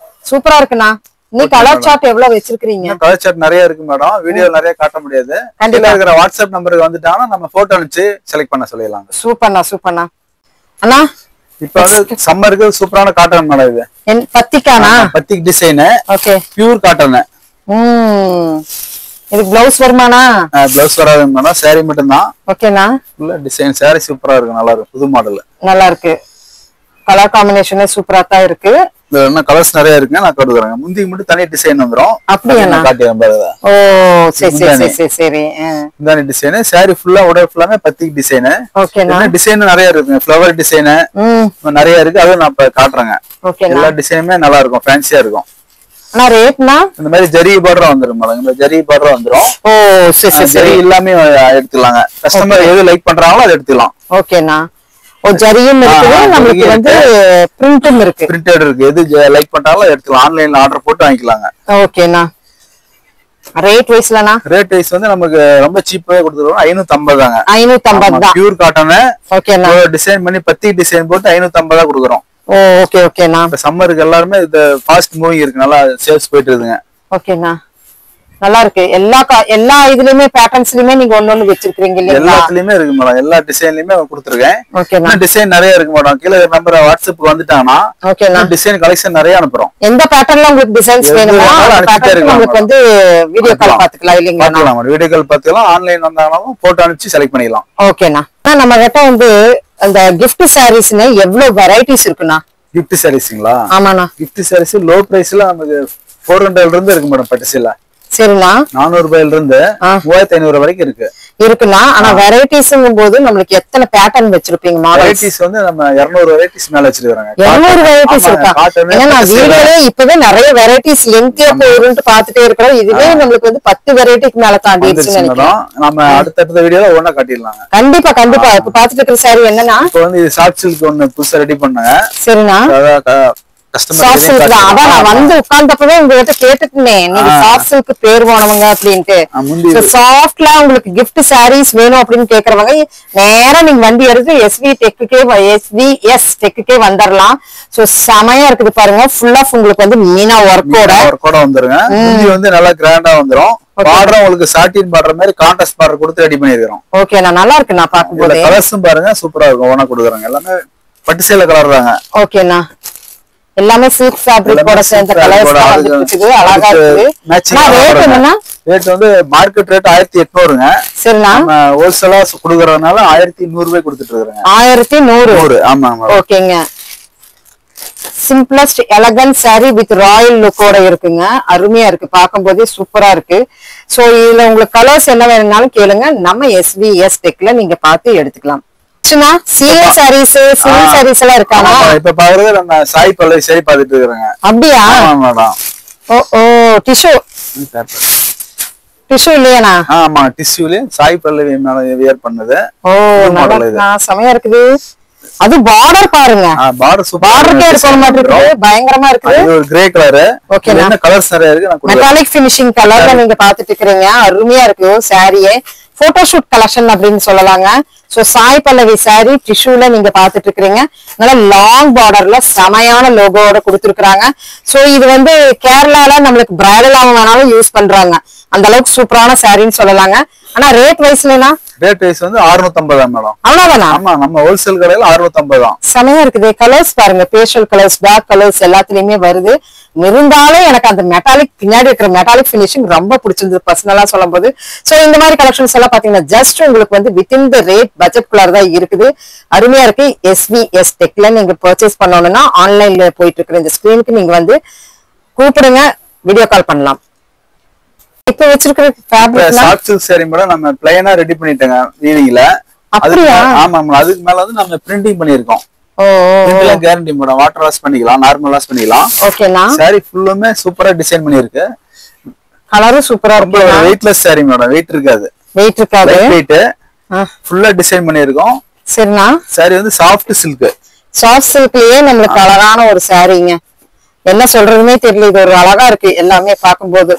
சூப்பரா இருக்குண்ணா. நீ கலர் சார்ட் எவ்வளவு வச்சிருக்கீங்க? கலர் சார்ட் நிறைய இருக்கு மேடம். வீடியோ நிறைய காட்ட முடியாது. கண்டிப்பா இருக்கிற வாட்ஸ்அப் நம்பருக்கு வந்துட்டாங்கன்னா நம்ம போட்டோ அனுப்பிச்சு செலக்ட் பண்ண சொல்லிடலாம். சூப்பர்ண்ணா சூப்பர்ண்ணா. அண்ணா இப்ப வந்து சம்மருக்கு சூப்பரான காட்டன் மேடம். இது பத்திக்கானா? Batik design. Okay pure cotton. இதுக்கு பிளவுஸ் வருமானா? பிளவுஸ் வராது மேடம். சாரி மட்டும் தான். ஓகேண்ணா. ஃபுல்லா டிசைன் சாரி சூப்பரா இருக்கு. நல்லா இருக்கு. புது மாடல் நல்லா இருக்கு. கலர் காம்பினேஷனே சூப்பரா தான் இருக்கு. இதுல கலர்ஸ் நிறைய இருக்குங்க. நான் காட்டுறேன். முந்திக்கு மட்டும் தனி டிசைன் வந்துரும். அப்படியே நான் காட்டுறேன் பாருங்க. ஓ சரி சரி சரி சரி. இந்த டிசைன் சாரி ஃபுல்லா உடைய ஃபுல்லாமே பத்திக் டிசைன். ஓகேண்ணா. டிசைன் நிறைய இருக்குங்க. ஃப்ளவர் டிசைன் நிறைய இருக்கு. அதை நான் இப்ப காட்டுறேங்க. எல்லா டிசைனுமே நல்லா இருக்கும். ஃபேன்சியா இருக்கும். ஆனா ரேட்னா இந்த மாதிரி ஜரி பார்டர் வந்துரும் மேடம். இந்த ஜரி பார்டர் வந்துரும். ஓ சரி சரி சரி. எல்லாமே எடுத்துக்கலாங்க. கஸ்டமர் எது லைக் பண்றாங்களோ அதை எடுத்துக்கலாம். ஓகேண்ணா. ஓ ஜரியும் இருக்குது. நமக்கு வந்து பிரிண்டும் இருக்கு. பிரிண்டட் இருக்கு. எது லைக் பண்றாங்களோ எடுத்துக்கலாம். ஆன்லைன்ல ஆர்டர் போட்டு வாங்கிக்கலாங்க. ஓகேண்ணா. ரேட் வைஸ்லனா? ரேட் வைஸ் வந்து நமக்கு ரொம்ப சீப்பாவே கொடுத்துருவோம். 550 தாங்க. 550 தான். Pure cotton. ஓகேண்ணா. டிசைன் பண்ணி பத்தி டிசைன் போட்டு 550 தான் கொடுக்குறோம். ஓ ஓகே ஓகேண்ணா. இப்ப சம்மருக்கு எல்லாரும் இது ஃபாஸ்ட் மூவிங் இருக்கு. நல்லா சேல்ஸ் போயிட்டு இருக்குங்க. ஓகேண்ணா. நல்லா இருக்கு. எல்லா இதுலயுமே பேட்டர்ன்ஸ்லயுமே நீங்க ஒண்ணு வச்சிருக்கீங்க இல்லையா? எல்லாத்துலயுமே இருக்கு மேடம். எல்லா டிசைன்லயுமே கொடுத்துருக்கேன். ஓகேண்ணா. டிசைன் நிறைய இருக்கு மேடம். கீழே நம்பர் வாட்ஸ்அப் வந்துட்டாங்கன்னா ஓகேண்ணா டிசைன் கலெக்ஷன் நிறைய அனுப்புறோம். எந்த பேட்டர்ன்ல உங்களுக்கு டிசைன்ஸ் வேணுமோ உங்களுக்கு வந்து வீடியோ கால் பாத்துக்கலாம் இல்லீங்களா? வீடியோ கால் பாத்துக்கலாம். ஆன்லைன் வந்தாலும் போட்டோ அனுப்பிச்சு செலக்ட் பண்ணிக்கலாம். ஓகேண்ணா. நம்ம கிட்ட வந்து அந்த கிஃப்ட் சாரீஸ்னு எவ்வளவு வெரைட்டிஸ் இருக்குண்ணா? கிஃப்ட் சாரீஸ்ங்களா? ஆமாண்ணா. கிஃப்ட் சாரீஸ் லோ பிரைஸ்ல நமக்கு 400 இருந்து இருக்கு மேடம். பட்டுசீல சரிண்ணா 400 ரூபாயில இருந்து 3500 வரைக்கும் இருக்குண்ணா. ஆனா வெரைட்டிஸ்ங்கும் போது நம்மளுக்கு எத்தனை பேட்டர்ன் வச்சிருப்பீங்க? வெரைட்டிஸ் வந்து நம்ம 200 வெரைட்டிஸ் மேல வச்சிருக்காங்க. 200 வெரைட்டிஸ் இருக்கா? ஏன்னா வீடியோல இப்பவே நிறைய வெரைட்டிஸ் லென்த்தியா போயிருந்து பாத்துட்டே இருக்கிறோம். இதுவே நம்மளுக்கு வந்து 10 வெரைட்டிக்கு மேல தாண்டிடுச்சுன்னு நினைக்கிறேன். நம்ம அடுத்த வீடியோல ஒண்ணா காட்டிடலாம். கண்டிப்பா கண்டிப்பா. இப்ப பாத்துட்டு இருக்கிற சாரி என்னன்னா, இப்ப வந்து இது சாஃப்ட் சில்க் ஒண்ணு புதுசா ரெடி பண்ணாங்க. சரிண்ணா. அதான் நான் வந்து உட்கார்ந்தப்பவே உங்ககிட்ட கேட்டுட்டேன், நீங்க சாஃப்ட் சில்க் பேர் போனவங்க அப்படின்ட்டு. சாஃப்ட்ல உங்களுக்கு கிஃப்ட் சாரீஸ் வேணும் அப்படின்னு கேக்குறவங்க நேரா நீங்க வண்டி எடுத்து எஸ்விஎஸ் டெக்குக்கே வந்துடலாம். சோ செமையா இருக்குது பாருங்க. ஃபுல்லா உங்களுக்கு வந்து மீனா ஒர்க்கோட வந்துருங்க. வந்து நல்லா கிராண்டா வந்துரும். பார்டர் உங்களுக்கு சாட்டின் பார்டர் மாதிரி கான்ட்ராஸ்ட் பார்டர் கொடுத்து ரெடி பண்ணிருக்கோம். ஓகே, நான் நல்லா இருக்கு. நான் பாக்கும்போது கலர்ஸும் பாருங்க சூப்பரா இருக்கும். ஓனா கொடுக்குறாங்க. எல்லாமே பட்டு சேலை கலர் தாங்க. ஓகேண்ணா. எல்லாமே சில்க் ஃபேப்ரிக்கோட சேர்ந்த கலர்ஸ் வந்துருக்கு. அழகா இருக்கு. ரேட் என்னன்னா? ரேட் வந்து மார்க்கெட் ரேட் 1800ங்க. சரிண்ணா. நம்ம ஹோல்சேலா குடுக்கறதுனால 1100 ரூபாய் கொடுத்துட்டு இருக்கறேன். 1100. ஆமா ஆமா. ஓகேங்க. Simplest elegant sari with royal லுக்கோட இருக்குங்க. அருமையா இருக்கு. பாக்கும்போதே சூப்பரா இருக்கு. சோ இதுல உங்களுக்கு கலர்ஸ் என்ன வேணும்னாலும் கேளுங்க. நம்ம எஸ்விஎஸ் டெக்ல நீங்க பார்த்து எடுத்துக்கலாம். சில்க் சாரீஸ், சில்க் சாரீஸ் எல்லாம் இருக்காங்க. இப்ப பாக்குறது நம்ம சாய் பல்லவி சாரி பாத்துட்டு இருக்கறேங்க. அப்படியே? ஆமா மேடம். ஓ டிஷ்யூ இல்லையானா? ஆமா டிஷ்யூல சாய் பல்லவி மேல வியர் பண்ணது. ஓ நல்லா செமையா இருக்குது. அது பார்டர் பாருங்க. Border super. பார்டர்க்கே இருக்க மாட்டேங்குது. பயங்கரமா இருக்குது. இது ஒரு கிரே கலர். ஓகே. என்ன கலர்ஸ் நிறைய இருக்கு. நான் மெட்டாலிக் ஃபினிஷிங் கலர்ல நீங்க பாத்துட்டு இருக்கீங்க. அருமையா இருக்கு சாரியே. போட்டோஷூட் கலெக்ஷன் அப்படின்னு சொல்லலாங்க. சோ சாய் பல்லவி சாரி டிஷ்யூல நீங்க பாத்துட்டு இருக்கீங்க. நல்லா லாங் பார்டர்ல செமையான லோகோட கொடுத்துருக்காங்க. சோ இது வந்து கேரளால நம்மளுக்கு பிரைடல் வேணாலும் யூஸ் பண்றாங்க. அந்த அளவுக்கு சூப்பரான சாரின்னு சொல்லலாங்க. ஆனா ரேட் வைஸ்லனா? ரேட் வைஸ் வந்து 650 மேடம். அவ்வளவுதானா? ஆமா, நம்ம ஹோல்சேல் கடையில 650 தான். செமையா இருக்குது. கலர்ஸ் பாருங்க. பேஷல் கலர்ஸ், டார்க் கலர்ஸ் எல்லாத்துலயுமே வருது. இருந்தாலும் எனக்கு அந்த மெட்டாலிக் பின்னாடி இருக்கிற மெட்டாலிக் பினிஷிங் ரொம்ப பிடிச்சிருந்தது பர்சனலா சொல்லும் போது. சோ இந்த மாதிரி கலெக்ஷன்ஸ் எல்லாம் பாத்தீங்கன்னா ஜஸ்ட் உங்களுக்கு வந்து வித்தின் த ரேட் பட்ஜெட் குள்ளார தான் இருக்குது. அருமையா இருக்கு. எஸ்விஎஸ் டெக்ல நீங்க பர்ச்சேஸ் பண்ணணும்னா ஆன்லைன்ல போயிட்டு இருக்கிற இந்த ஸ்கிரீனுக்கு நீங்க வந்து கூப்பிடுங்க, வீடியோ கால் பண்ணலாம். இப்ப வச்சிருக்கிற fabric soft silk sari madam நம்ம ப்ளைனா ரெடி பண்ணிட்டேங்க வீவிங்ல. அப்படியே? ஆமா ஆமா. அதுக்கு மேல வந்து நம்ம பிரிண்டிங் பண்ணிருக்கோம். ஓ இதெல்லாம் கேரண்டி மேடம். வாட்டர் வாஷ் பண்ணிக்கலாம், நார்மல் வாஷ் பண்ணிக்கலாம். ஓகேனா. சாரி ஃபுல்லுமே சூப்பரா டிசைன் பண்ணிருக்கு. கலரும் சூப்பரா இருக்கு. Weightless sorry madam. வெயிட் இருக்காது. வெயிட் இருக்காது. வெயிட் ஃபுல்லா டிசைன் பண்ணிருக்கோம். சரிண்ணா. சாரி வந்து சாஃப்ட் சில்க். சாஃப்ட் சில்க்லயே நம்மளுக்கு அழகான ஒரு சாரிங்க. என்ன சொல்றதுமே தெரியல. இது ஒரு அழகா இருக்கு எல்லாமே பாக்கும்போது.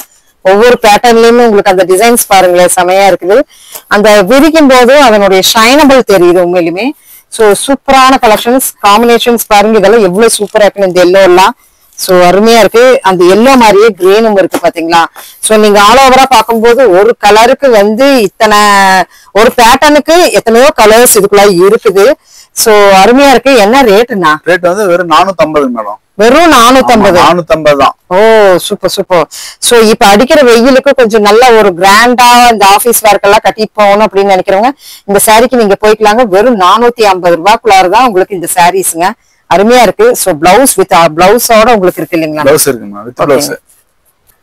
ஒவ்வொரு பேட்டர்ன்லயுமே உங்களுக்கு அந்த டிசைன்ஸ் பாருங்களேன் செமையா இருக்குது. அந்த விரிக்கும் போது அதனுடைய ஷைனபிள் தெரியுது உண்மையிலுமே. சோ சூப்பரான கலெக்ஷன்ஸ், காம்பினேஷன்ஸ் பாருங்க. இதெல்லாம் எவ்வளவு சூப்பரா இருக்கு இந்த எல்லோ எல்லாம். சோ அருமையா இருக்கு. அந்த எல்லோ மாதிரியே கிரீனும் இருக்கு பாத்தீங்களா? சோ நீங்க ஆல் ஓவரா பாக்கும்போது ஒரு கலருக்கு வந்து இத்தனை, ஒரு பேட்டர்னுக்கு எத்தனையோ கலர்ஸ் இதுக்குள்ள இருக்குது. சோ அருமையா இருக்கு. என்ன ரேட்டுனா? ரேட் வந்து வெறும் 450 மேடம். வெறும் 450 தான். ஓ சூப்பர் சூப்பர். சோ இப்ப அடிக்கிற வெயிலுக்கு கொஞ்சம் நல்ல ஒரு கிராண்டா இந்த ஆபீஸ் ஒர்க் எல்லாம் கட்டி போகணும் அப்படின்னு நினைக்கிறவங்க இந்த சாரிக்கு நீங்க போய்க்கலாங்க. வெறும் 450 ரூபாய்க்குள்ளாரதான் உங்களுக்கு இந்த சாரீஸ்ங்க. அருமையா இருக்கு. சோ பிளவுஸ் வித் பிளவுஸோட உங்களுக்கு இருக்கு இல்லீங்களா? பிளவுஸ் இருக்குமா? With blouse.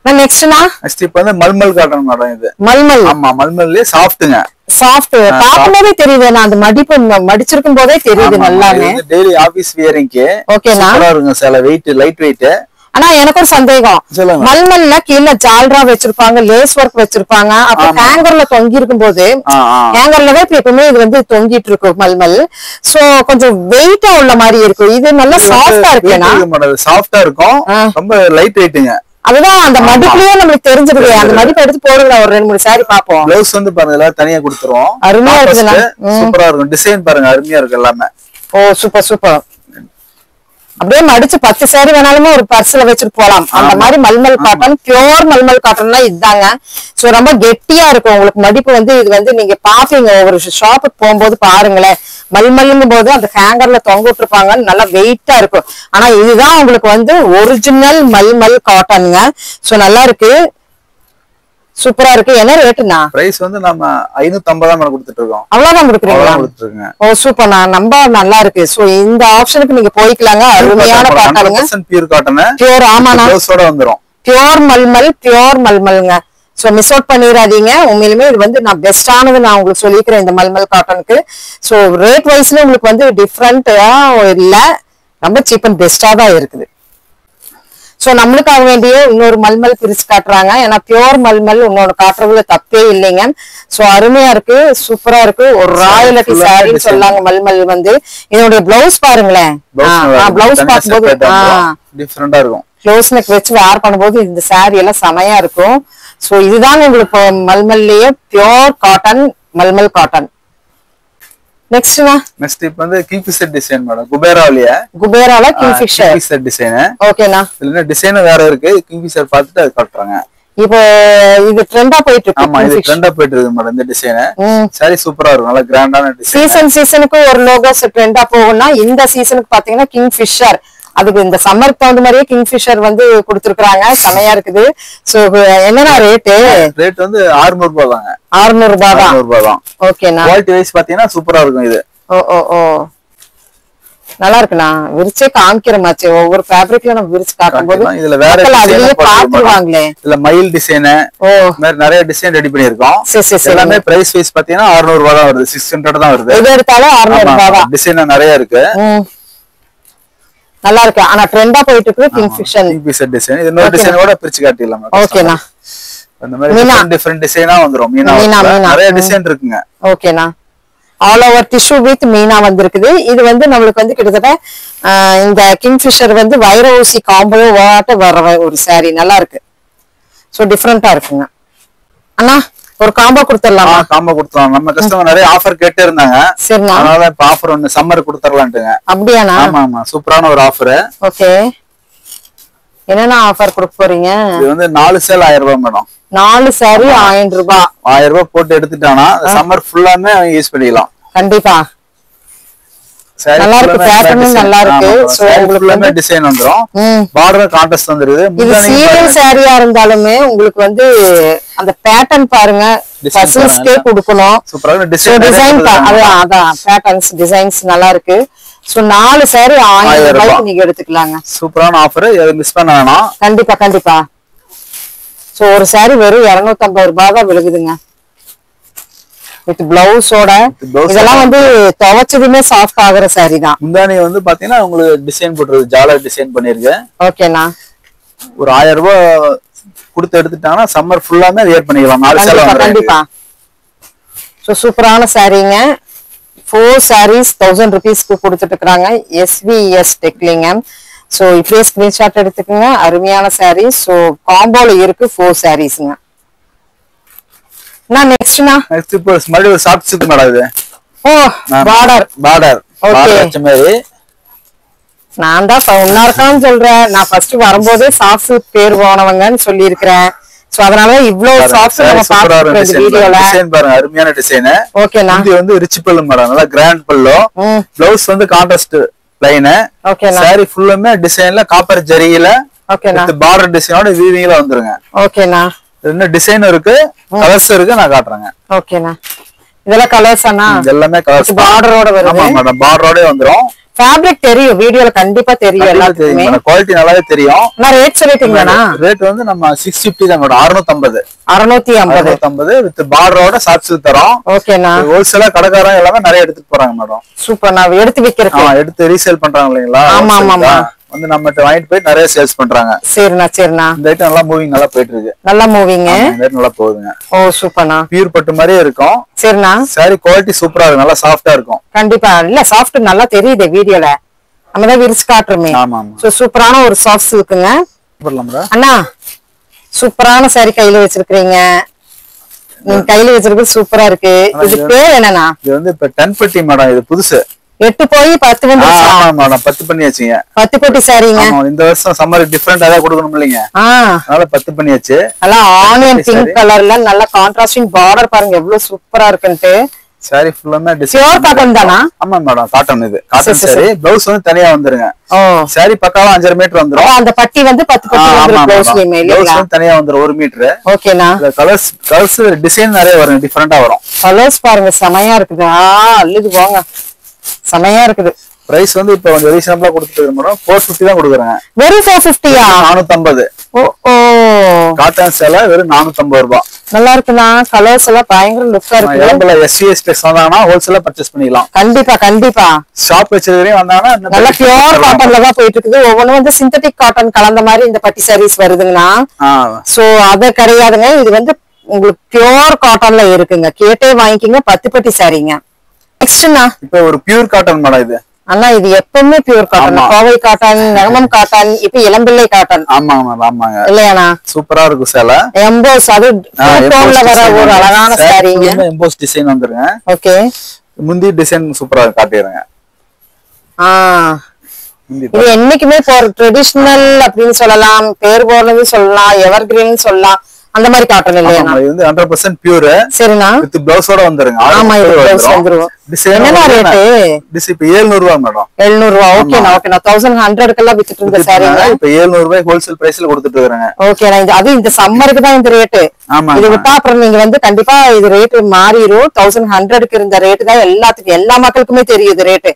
நெக்ஸ்ட்னா நெக்ஸ்ட் இப்ப வந்து மல்மல் காட்டன் மேடம். இது மல்மல். ஆமா மல்மல்லே சாஃப்ட்ங்க. சாஃப்ட் பாக்கும்போதே தெரியுது. நான் அந்த மடிப்பு மடிச்சிருக்கும் போதே தெரியுது நல்லாவே. டெய்லி ஆபீஸ் வியரிங்க்கு ஓகேனா சூப்பரா இருக்கும். சேல வெயிட் லைட் வெயிட். ஆனா எனக்கு ஒரு சந்தேகம். மல்மல்ல கீழே ஜால்ரா வச்சிருப்பாங்க, லேஸ் ஒர்க் வச்சிருப்பாங்க. அப்ப ஹேங்கர்ல தொங்கி இருக்கும் போது ஹேங்கர்லதான் இப்ப எப்பவுமே இது வந்து தொங்கிட்டு இருக்கும் மல்மல். சோ கொஞ்சம் வெயிட்டா உள்ள மாதிரி இருக்கும். இது நல்லா சாஃப்டா இருக்கு. சாஃப்டா இருக்கும். ரொம்ப லைட் வெயிட்டுங்க. அதுதான் அந்த மடிப்புலயே நமக்கு தெரிஞ்சிருக்கு. அந்த மடிப்பு எடுத்து போடுங்க. ஒரு 2-3 சாரி பாப்போம். பிளவுஸ் வந்து பாருங்க எல்லாம் தனியா கொடுத்துருவோம். அருமையா இருக்குதுல. சூப்பரா இருக்கும். டிசைன் பாருங்க அருமையா இருக்கு எல்லாமே. ஓ சூப்பர் சூப்பர். அப்படியே மடிச்சு 10 saree வேணாலுமே ஒரு பர்ஸ்ல வச்சுட்டு போலாம். அந்த மாதிரி மல்மல் காட்டன், பியோர் மல்மல் காட்டன்னா இதுதாங்க. சோ ரொம்ப கெட்டியா இருக்கும். உங்களுக்கு மடிப்பு வந்து இது வந்து நீங்க பாப்பீங்க, ஒரு ஷாப்புக்கு போகும்போது பாருங்களேன், மல்மல்ங்கும் போது அந்த ஹேங்கர்ல தொங்க விட்டுருப்பாங்க, நல்லா வெயிட்டா இருக்கும். ஆனா இதுதான் உங்களுக்கு வந்து ஒரிஜினல் மல்மல் காட்டனுங்க. சோ நல்லா இருக்கு, சூப்பரா இருக்கு. என்ன ரேட்டுண்ணா? பிரைஸ் வந்து நம்ம 550 தான் கொடுத்துட்டு இருக்கோம். அவ்வளவுதான் கொடுக்குறீங்களா? ஓ சூப்பர்ண்ணா, ரொம்ப நல்லா இருக்கு. சோ இந்த ஆப்ஷனுக்கு நீங்க போய்க்கலாங்க. அருமையான காட்டனுங்க, பியூர் காட்டன், பியூர். ஆமாண்ணா, வந்துரும். பியூர் மல்மல், பியூர் மல்மல்ங்க. சோ மிஸ் அவுட் பண்ணிடாதீங்க. உண்மையிலுமே இது வந்து நான் பெஸ்டானது நான் உங்களுக்கு சொல்லிக்கிறேன் இந்த மல்மல் காட்டனுக்கு. சோ ரேட் வைஸ்ல உங்களுக்கு வந்து டிஃப்ரெண்டா இல்ல, ரொம்ப சீப் அண்ட் பெஸ்டா தான் இருக்குது. சோ நம்மளுக்காக வேண்டிய இன்னொரு மல்மல் பிரிச்சு காட்டுறாங்க. ஏன்னா பியோர் மல்மல் இன்னொரு காட்டுறதுல தப்பே இல்லைங்க. சோ அருமையா இருக்கு, சூப்பரா இருக்கு. ஒரு ராயல்டி சாரி சொல்லாங்க மல்மல் வந்து. இதோட பிளவுஸ் பாருங்களேன், பிளவுஸ் பார்க்கும்போது டிஃபரெண்டா இருக்கும். க்ளோஸ் நெக் வச்சு வேர் பண்ணும்போது இந்த சாரி எல்லாம் செமையா இருக்கும். சோ இதுதான் உங்களுக்கு மல்மல்லையே pure cotton, mulmul cotton. Next இப்ப வந்து கிங்ஃபிஷர் டிசைன் மேடம். குபேரால கிங்ஃபிஷர் டிசைன். ஓகேண்ணா, இதுல டிசைன் வேற இருக்கு. கிங்ஃபிஷர் பார்த்துட்டு அது காட்டுறாங்க. இப்போ இது ட்ரெண்டா போயிட்டு இருக்கு. ஆமா, இது ட்ரெண்டா போயிட்டு இருக்கு மேடம். இந்த டிசைன் சாரி சூப்பரா இருக்கும், நல்ல கிராண்டான டிசைன். சீசனுக்கு ஒரு லோகோஸ் ட்ரெண்டா போகும்னா இந்த சீசனுக்கு பாத்தீங்கன்னா கிங்ஃபிஷர், அதுக்கு இந்த சம்மருக்கு தகுந்த மாதிரியே கிங்ஃபிஷர் வந்து கொடுத்துருக்காங்க. செமையா இருக்குது. சோ என்னன்னா ரேட்டு வந்து 600 ரூபாய் தாங்க. 600 ரூபாய் தான். ஓகேண்ணா, குவாலிட்டி வைஸ் பாத்தீங்கன்னா சூப்பரா இருக்கும் இது. ஓ நல்லா இருக்குண்ணா. விரிச்சே காமிக்கிறமாச்சு, ஒவ்வொரு ஃபேப்ரிக்ல நம்ம விரிச்சு காட்டும்போது இதுல வேற அதுலயே பாத்துருவாங்களே. இதுல மயில் டிசைன் நிறைய டிசைன் ரெடி பண்ணிருக்கோம். எல்லாமே பிரைஸ் வைஸ் பாத்தீங்கன்னா 600 ரூபாய் தான் வருது, 600 தான் வருது. எது எடுத்தாலும் 600 ரூபாய் தான். டிசைன் நிறைய இருக்கு, நல்லா இருக்கு. ஆனா ட்ரெண்டா போயிட்டு இருக்கு கிங்ஃபிஷர் டிசைன். இது இன்னொரு டிசைனோட பிரிச்சு காட்டிடலாம். ஓகேண்ணா, அந்த மாதிரி டிஃபரண்ட் டிசைனா வந்துரும். மீனா நிறைய டிசைன் இருக்குங்க. ஓகேண்ணா, all over tissue with Meena வந்திருக்குது. இது வந்து நம்மளுக்கு வந்து கிட்டத்தட்ட இந்த கிங்ஃபிஷர் வந்து வைர ஊசி காம்போ வாட்ட வர ஒரு சாரி, நல்லா இருக்கு. சோ டிஃபரெண்டா இருக்குங்க. அண்ணா ஒரு காம்போ கொடுத்துடலாமா? காம்போ கொடுத்துடலாம். நம்ம கஸ்டமர் நிறைய ஆஃபர் கேட்டே இருந்தாங்க. சரிண்ணா, அதனால இப்ப ஆஃபர் ஒன்னு சம்மர் கொடுத்துடலாம்ட்டுங்க. அப்படியாண்ணா? ஆமா, சூப்பரான ஒரு ஆஃபர். ஓகே, என்னென்ன ஆஃபர் கொடுக்க போறீங்க? இது வந்து 4 சேல் 1000 ரூபாய் மேடம். 4 சாரி 1000 ரூபாய். 1000 ரூபாய் போட்டு எடுத்துட்டானா சம்மர் ஃபுல்லாமே அவங்க யூஸ் பண்ணிக்கலாம். கண்டிப்பா நல்லா இருக்கு, பேட்டர்னும் நல்லா இருக்கு. சோ உங்களுக்கு டிசைன் வந்துரும், பார்டர் கான்ட்ராஸ்ட் வந்துருது. இது சீரியல் சாரியா இருந்தாலுமே உங்களுக்கு வந்து அந்த பேட்டர்ன் பாருங்க, பசல்ஸ்கே கொடுக்கணும். சூப்பரான டிசைன், அதான் பேட்டர்ன்ஸ் டிசைன்ஸ் நல்லா இருக்கு. சோ 4 சாரி 1000 ரூபாய்க்கு நீங்க எடுத்துக்கலாங்க. சூப்பரான ஆஃபர், எதை மிஸ் பண்ண வேணாம். கண்டிப்பா. சோ ஒரு சாரி வெறும் 250 ரூபாய் தான் விழுகுதுங்க வித் பிளவுஸோட. இதெல்லாம் வந்து துவைச்சதுமே சாஃப்ட் ஆகுற சாரி தான். முந்தானி வந்து பாத்தீங்கன்னா உங்களுக்கு டிசைன் போட்டுறது ஜாலர் டிசைன் பண்ணிருக்கேன். ஓகேண்ணா, ஒரு 1000 ரூபாய் கொடுத்து எடுத்துட்டாங்கன்னா சம்மர் ஃபுல்லாமே வியர் பண்ணிக்கலாம். 4 சேல் கண்டிப்பா. சோ சூப்பரான சாரிங்க. 4 sarees 1000 rupeesக்கு கொடுத்துட்டு இருக்காங்க. SVS டெக்லிங்க. சோ இப்படியே ஸ்கிரீன்ஷாட் எடுத்துக்கோங்க. அருமையான சாரி. சோ காம்போல இருக்கு 4 sareesங்க. நெக்ஸ்ட்னா நெக்ஸ்ட் இப்போ ஸ்மார்ட் ஒரு சாஃப்ட் சில்க் மேடம். இது பார்டர். ஓகே, நான் தான் உன்னார்க்கான்னு சொல்றேன். நான் ஃபர்ஸ்ட் வரும்போதே சாஃப்ட் சில்க் பேர் போனவங்கன்னு சொல்லி இருக்கிறேன். சோ அதனால இவ்ளோ சாஃப்ட் நம்ம பாக்குறோம் இந்த வீடியோல. டிசைன் பாருங்க, அருமையான டிசைன். ஓகேண்ணா, இது வந்து ரிச் பல்லு மேடம், நல்லா கிராண்ட் பல்லு. ப்ளவுஸ் வந்து கான்ட்ராஸ்ட் லைன். ஓகேண்ணா, சாரி ஃபுல்லுமே டிசைன்ல காப்பர் ஜரியில. ஓகேண்ணா, பார்டர் டிசைனோட வீவிங்ல வந்துருங்க. ஓகேண்ணா, என்ன டிசைன் இருக்கு, கலர்ஸ் இருக்கு, நான் காட்டுறேன். ஓகேண்ணா, இதெல்லாம் கலர்ஸ் அண்ணா? எல்லாமே கலர்ஸ் பார்டரோட வருது. ஆமா மேடம், பார்டரோட வந்துரும். ஃபேப்ரிக் தெரியும், வீடியோல கண்டிப்பா தெரியும், எல்லாத்துக்குமே குவாலிட்டி நல்லாவே தெரியும். நான் ரேட் சொல்லிட்டீங்களா? ரேட் வந்து நம்ம 650 தான் மேடம். 650 வித் பார்டரோட சாஃப்ட் சில்க் தரோம். ஓகேண்ணா, ஹோல்சேலா கடைக்காரங்க எல்லாமே நிறைய எடுத்துட்டு போறாங்க மேடம். சூப்பர். நான் எடுத்து விக்கிறேன், எடுத்து ரீசேல் பண்றாங்க இல்லீங்களா? ஆமா, வந்து நம்மகிட்ட வாங்கிட்டு போய் நிறைய சேல்ஸ் பண்றாங்க. சரிண்ணா. இந்த ஐட்டம் நல்லா மூவிங், நல்லா போயிட்டு இருக்கு. நல்லா மூவிங், நல்லா போகுதுங்க. ஓ சூப்பர்ண்ணா. பியூர் பட்டு மாதிரியே இருக்கும். சரிண்ணா, சாரி குவாலிட்டி சூப்பரா இருக்கும், நல்லா சாஃப்டா இருக்கும். கண்டிப்பா. இல்ல சாஃப்ட் நல்லா தெரியுது வீடியோல, நம்ம தான் விரிச்சு காட்டுறோமே. சோ சூப்பரான ஒரு சாஃப்ட் சில்க்குங்க. அண்ணா சூப்பரான சாரி கையில வச்சிருக்கீங்க. நீங்க கையில வச்சிருக்கிறது சூப்பரா இருக்கு. இது பேர் என்னன்னா? இது வந்து இப்ப 10 பட்டி மேடம். இது புதுசு. 8 போய் 10 வந்துருச்சு. ஆமா மேடம் 10 பண்ணியாச்சுங்க. 10 கோட்டி சாரிங்க. ஆமா இந்த வருஷம் சம்மர் டிஃபரெண்டா தான் கொடுக்கணும் இல்லைங்க. அதனால 10 பண்ணியாச்சு. நல்லா ஆனியன் பிங்க் கலர்ல நல்ல கான்ட்ராஸ்டிங் பார்டர் பாருங்க எவ்வளவு சூப்பரா இருக்குன்னு. சாரி ஃபுல்லாமே பியூர் காட்டன் தானா? ஆமா மேடம் காட்டன் இது. Cotton sorry. ப்ளவுஸ் வந்து தனியா வந்துருங்க. சாரி பக்காவா 5 மீட்டர் வந்துரும். அந்த பட்டி வந்து 10 பட்டி வந்துரும் ப்ளவுஸ்லயே இல்லையா? ப்ளவுஸ் தனியா வந்துரும் 1 மீட்டர். ஓகேனா. கலர்ஸ் டிசைன் நிறைய வரும் டிஃபரெண்டா வரும். கலர்ஸ் பாருங்க செமையா இருக்குது. அல்லது போங்க. செமையா இருக்குது. பிரைஸ் வந்து இப்ப கொஞ்சம் ரீசனபிளா கொடுத்துட்டு மேடம் 450 தான் கொடுக்குறேன். வெறும் 450யா? 450. ஓ காட்டன் சேலை வெறும் 450 ரூபாய். நல்லா இருக்குண்ணா. கலர்ஸ் எல்லாம் பயங்கர லுக்கா இருக்கு. இளம்பல எஸ்விஎஸ் டெக்ஸ் வந்தாங்கன்னா ஹோல்சேலா பர்ச்சேஸ் பண்ணிக்கலாம். கண்டிப்பா ஷாப் வச்சிருக்கீங்க வந்தாங்கன்னா நல்ல பியூர் காட்டன்ல தான் போயிட்டு இருக்குது. ஒவ்வொன்றும் வந்து சிந்தட்டிக் காட்டன் கலந்த மாதிரி இந்த பட்டி சாரீஸ் வருதுங்கண்ணா. சோ அது கிடையாதுங்க. இது வந்து உங்களுக்கு பியூர் காட்டன்ல இருக்குங்க. கேட்டே வாங்கிக்கிங்க. 10 பட்டி சாரீங்க. நெக்ஸ்ட்னா இப்ப ஒரு பியூர் காட்டன் மேடம் இது. ஆனா இது எப்பவுமே pure cotton. Kovai cotton, Nagamam cotton, இப்ப இளம்பிள்ளை காட்டன். ஆமாங்க இல்லையாண்ணா? சூப்பரா இருக்கும் சேலை. எம்போஸ் அது டோன்ல வர ஒரு அழகான சாரீங்க. எம்போஸ் டிசைன் வந்துருங்க. ஓகே. முந்தி டிசைன் சூப்பரா காட்டிடுறேங்க. இது என்னைக்குமே ட்ரெடிஷனல் அப்படின்னு சொல்லலாம், பேர் போனது சொல்லலாம், எவர் கிரீன் சொல்லலாம். அந்த மாதிரி காட்டன் இல்லையா? இது வந்து 100% பியூர். சரிண்ணா. வித் ப்ளவுஸோட வந்துருங்க. ஆமா இது ப்ளவுஸ் வந்துரும். என்ன ரேட்? டிஸ் இப்ப 700 ரூபாய் மேடம். 700 ரூபாய். ஓகேண்ணா. 1100 கெல்லாம் வித்துட்டு இருந்த சாரீங்க இப்ப 700 ரூபாய் ஹோல்சேல் பிரைஸ்ல கொடுத்துட்டு இருக்காங்க. ஓகேண்ணா. அது இந்த சம்மருக்கு தான் இந்த ரேட். இது விட்டா அப்புறம் நீங்க வந்து கண்டிப்பா இது ரேட் மாறிடும். 1100க்கு இருந்த ரேட் தான் எல்லாத்துக்கும் எல்லா மக்களுக்குமே தெரியுது ரேட்.